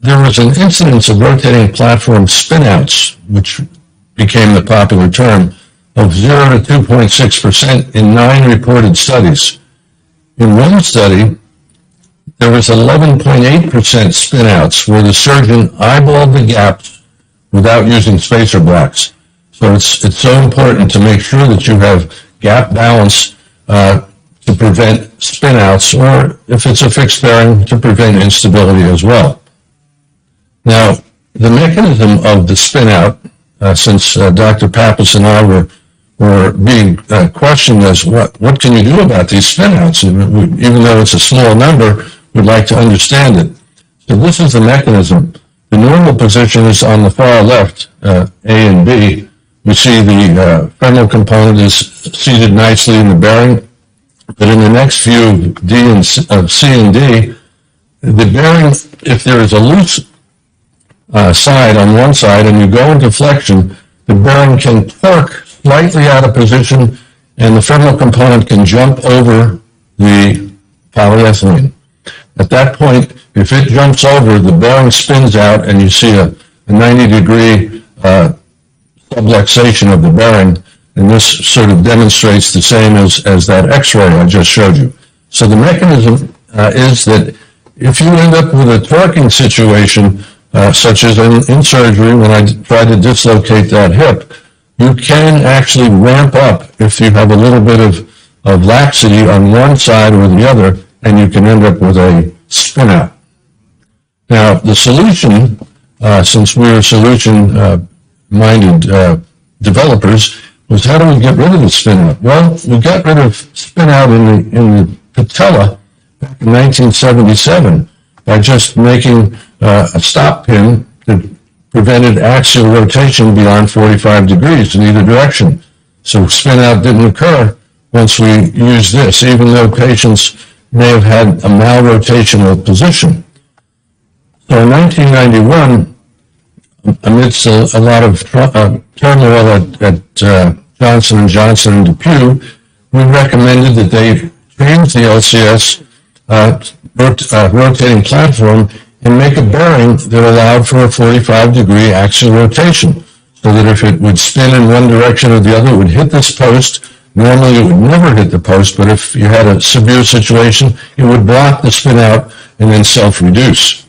B: there was an incidence of rotating platform spinouts, which became the popular term, of 0 to 2.6% in 9 reported studies. In one study, there was 11.8% spinouts where the surgeon eyeballed the gaps without using spacer blocks. So it's so important to make sure that you have gap balance to prevent spinouts, or if it's a fixed bearing, to prevent instability as well. Now, the mechanism of the spinout, since Dr. Pappas and I were being questioned as what can you do about these spinouts? Even though it's a small number, we'd like to understand it. So this is the mechanism. The normal position is on the far left, A and B. We see the femoral component is seated nicely in the bearing, but in the next view of C and D, the bearing, if there is a loose side on one side and you go into flexion, the bearing can torque slightly out of position and the femoral component can jump over the polyethylene. At that point, if it jumps over, the bearing spins out and you see a 90-degree subluxation of the bearing, and this sort of demonstrates the same as that x-ray I just showed you. So the mechanism is that if you end up with a torquing situation, such as in surgery when I tried to dislocate that hip, you can actually ramp up if you have a little bit of laxity on one side or the other, and you can end up with a spin out. Now, the solution, since we're solution-minded developers, was how do we get rid of the spin out? Well, we got rid of spin out in the patella back in 1977 by just making a stop pin that prevented axial rotation beyond 45 degrees in either direction. So spin out didn't occur once we used this, even though patients may have had a malrotational position. So in 1991, amidst a lot of turmoil at Johnson & Johnson and DePuy, we recommended that they change the LCS rotating platform and make a bearing that allowed for a 45-degree axial rotation, so that if it would spin in one direction or the other, it would hit this post. Normally, it would never hit the post, but if you had a severe situation, it would block the spin out and then self-reduce.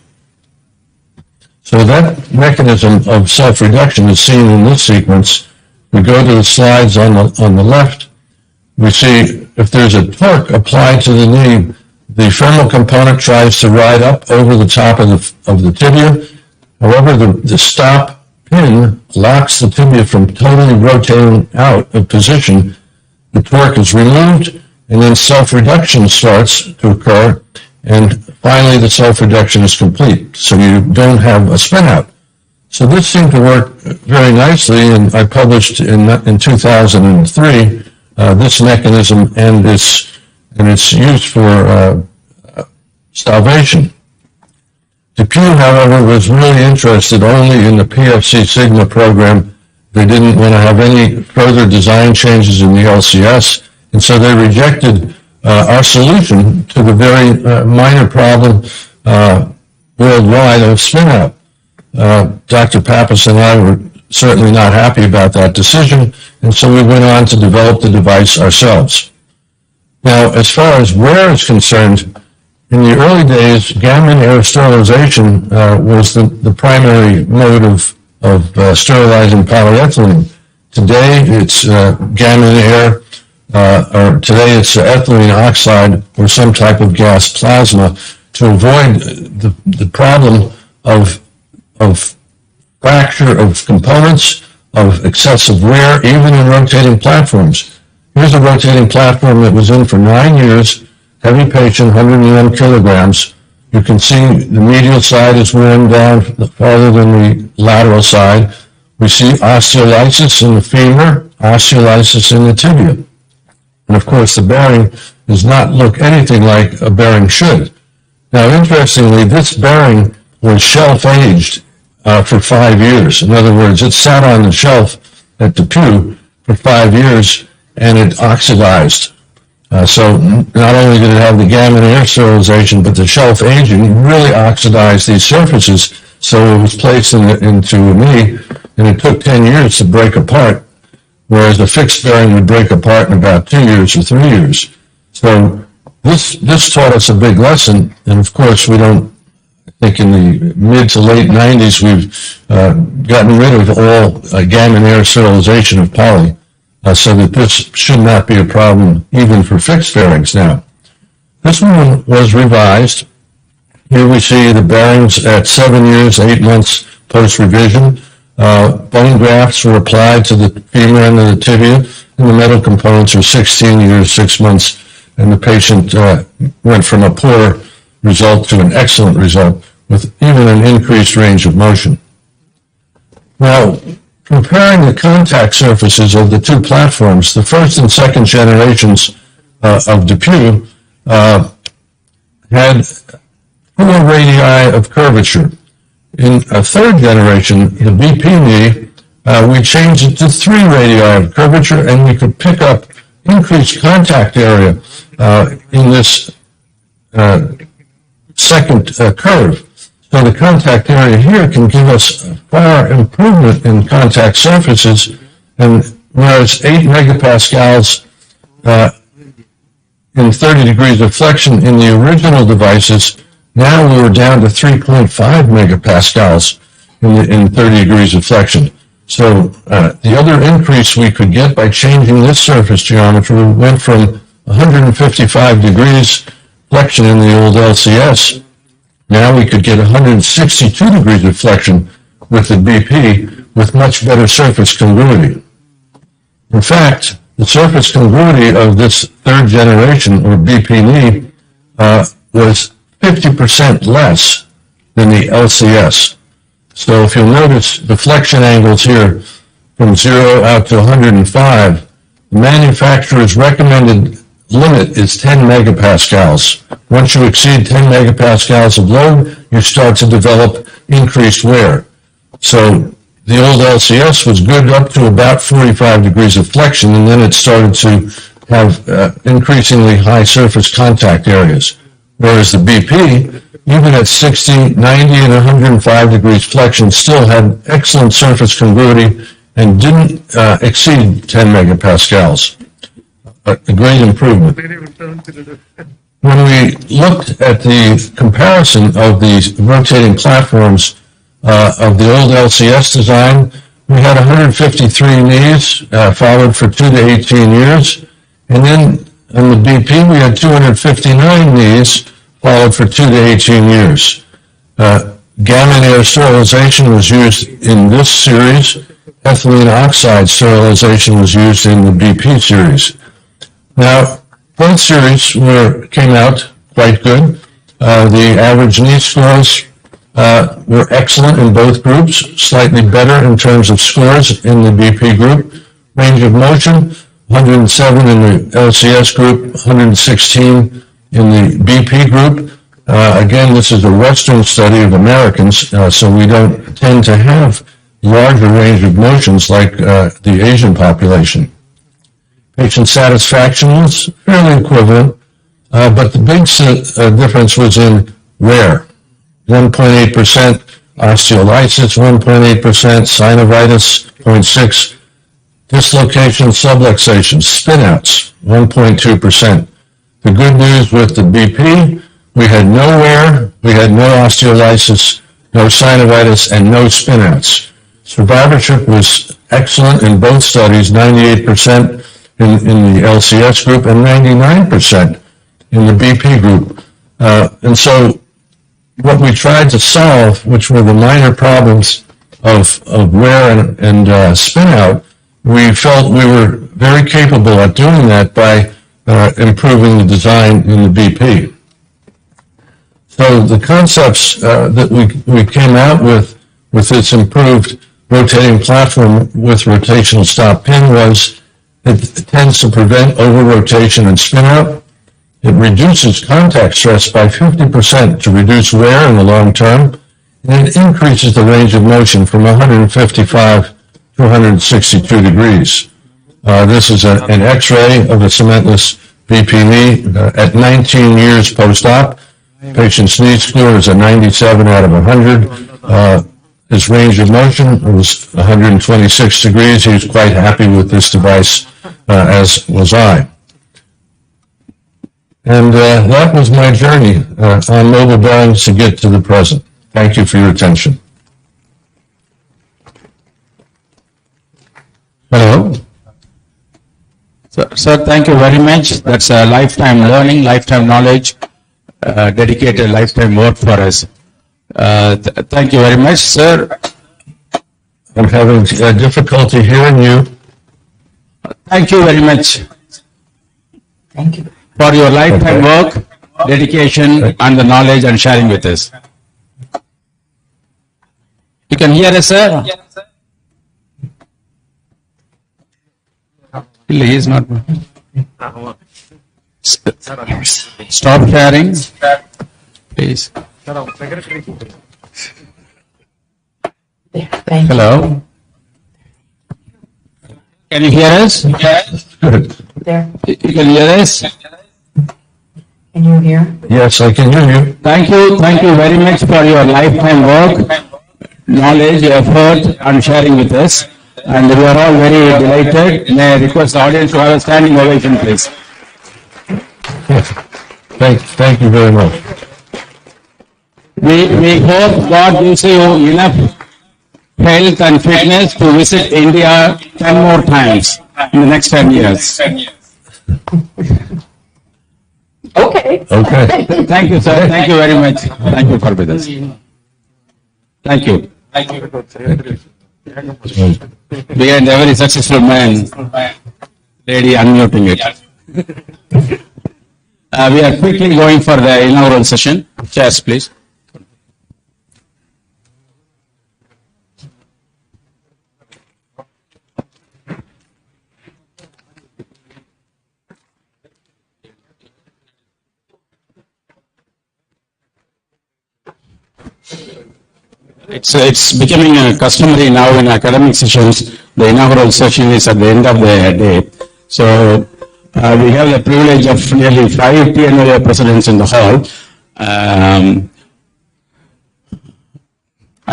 B: So that mechanism of self-reduction is seen in this sequence. We go to the slides on the left. We see if there's a torque applied to the knee, the femoral component tries to ride up over the top of the tibia. However, the stop pin locks the tibia from totally rotating out of position. The torque is removed, and then self-reduction starts to occur, and finally the self-reduction is complete, so you don't have a spin-out. So this seemed to work very nicely, and I published in 2003 this mechanism and its use for salvation. DePuy, however, was really interested only in the PFC Sigma program. They didn't want to have any further design changes in the LCS, and so they rejected our solution to the very minor problem worldwide of spin-out. Dr. Pappas and I were certainly not happy about that decision, and so we went on to develop the device ourselves. Now, as far as wear is concerned, in the early days, Gammon air sterilization was the primary mode of sterilizing polyethylene. Today, it's Gammon air, or today it's ethylene oxide or some type of gas plasma to avoid the problem of fracture of components, of excessive wear, even in rotating platforms. Here's a rotating platform that was in for 9 years, heavy patient, 101 kilograms. You can see the medial side is worn down farther than the lateral side. We see osteolysis in the femur, osteolysis in the tibia. And of course, the bearing does not look anything like a bearing should. Now, interestingly, this bearing was shelf-aged for 5 years. In other words, it sat on the shelf at DePuy for 5 years, and it oxidized. So not only did it have the Gammon air sterilization, but the shelf aging really oxidized these surfaces. So it was placed into a knee, and it took 10 years to break apart, whereas the fixed bearing would break apart in about 2 years or 3 years. So this taught us a big lesson, and of course we don't, I think in the mid to late 90s, we've gotten rid of all Gammon air sterilization of poly. So that this should not be a problem even for fixed bearings now. This one was revised. Here we see the bearings at 7 years, 8 months post-revision. Bone grafts were applied to the femur and the tibia, and the metal components are 16 years, 6 months, and the patient went from a poor result to an excellent result with even an increased range of motion. Now, comparing the contact surfaces of the two platforms, the first and second generations of DePuy had 4 radii of curvature. In a third generation, the BP knee, we changed it to 3 radii of curvature, and we could pick up increased contact area in this second curve. So the contact area here can give us far improvement in contact surfaces, and whereas 8 megapascals in 30 degrees of flexion in the original devices, now we were down to 3.5 megapascals in 30 degrees of flexion. So the other increase we could get by changing this surface geometry went from 155 degrees flexion in the old LCS. Now we could get 162 degrees of flexion with the BP with much better surface congruity. In fact, the surface congruity of this third generation, or BP knee, was 50% less than the LCS. So if you'll notice the flexion angles here from 0 out to 105, the manufacturer's recommended limit is 10 megapascals. Once you exceed 10 megapascals of load, you start to develop increased wear. So the old LCS was good up to about 45 degrees of flexion, and then it started to have increasingly high surface contact areas. Whereas the BP, even at 60, 90, and 105 degrees flexion, still had excellent surface congruity and didn't exceed 10 megapascals. A great improvement. When we looked at the comparison of the rotating platforms of the old LCS design, we had 153 knees followed for 2 to 18 years. And then on the BP, we had 259 knees followed for 2 to 18 years. Gamma air sterilization was used in this series. Ethylene oxide sterilization was used in the BP series. Now, both series came out quite good. The average knee scores were excellent in both groups, slightly better in terms of scores in the BP group. Range of motion, 107 in the LCS group, 116 in the BP group. Again, this is a Western study of Americans, so we don't tend to have larger range of motions like the Asian population. Patient satisfaction was fairly equivalent, but the big difference was in wear. 1.8% osteolysis, 1.8% synovitis, 0.6%. Dislocation, subluxation, spinouts, 1.2%. The good news with the BP, we had no wear, we had no osteolysis, no synovitis, and no spinouts. Survivorship was excellent in both studies, 98% in the LCS group and 99% in the BP group. And so what we tried to solve, which were the minor problems of wear and spinout, we felt we were very capable at doing that by improving the design in the BP. So the concepts that we came out with this improved rotating platform with rotational stop pin was it tends to prevent over-rotation and spin-out. It reduces contact stress by 50% to reduce wear in the long term, and it increases the range of motion from 155 to 162 degrees. This is an X-ray of a cementless BP knee at 19 years post-op. Patient's knee score is a 97 out of 100. His range of motion was 126 degrees. He was quite happy with this device, as was I. And that was my journey on mobile bearings to get to the present. Thank you for your attention.
D: Hello. Sir, thank you very much. That's a lifetime learning, lifetime knowledge, dedicated lifetime work for us. Thank you very much, sir.
B: I'm having difficulty hearing you.
D: Thank you very much.
I: Thank you.
D: For your lifetime work, dedication, and the knowledge and sharing with us. You can hear us, sir? He is not. Stop sharing, please.
I: Thank
D: Hello? Can you hear us?
I: you. There.
D: You can hear us?
I: Can you hear?
B: Yes, I can hear you.
D: Thank you very much for your lifetime work, knowledge, effort, and sharing with us. And we are all very delighted. May I request the audience to have a standing ovation, please.
B: Yes. Thank you very much.
D: We hope God gives you enough health and fitness to visit India 10 more times in the next 10 years.
I: Okay.
B: Okay.
D: Thank you, sir. Thank you very much. Thank you for with us. Thank you. Behind every successful man, lady unmuting it. We are quickly going for the inaugural session. Chairs, please. It's becoming customary now in academic sessions. The inaugural session is at the end of the day. So we have the privilege of nearly 5 PNOA presidents in the hall.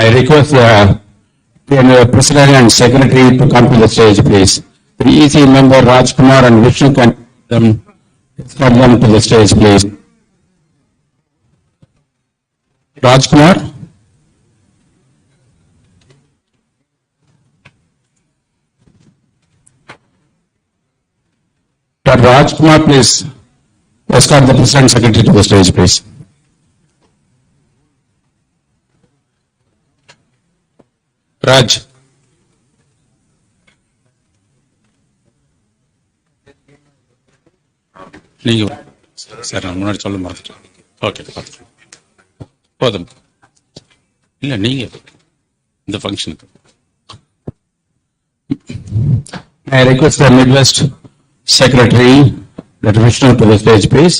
D: I request the PNOA president and secretary to come to the stage, please. The EC member Raj Kumar and Vishnu can escort them to the stage, please. Raj Kumar. Dr. Raj Kumar, please escort the President Secretary to the stage, please. Raj. நீங்க sir நான் முன்னாடி சொல்ல மறந்துட்டேன். Okay போதும். இல்ல நீங்க இந்த ஃபங்க்ஷனுக்கு. I request the Midwest Secretary, Dr. Vishnu, to the stage, please.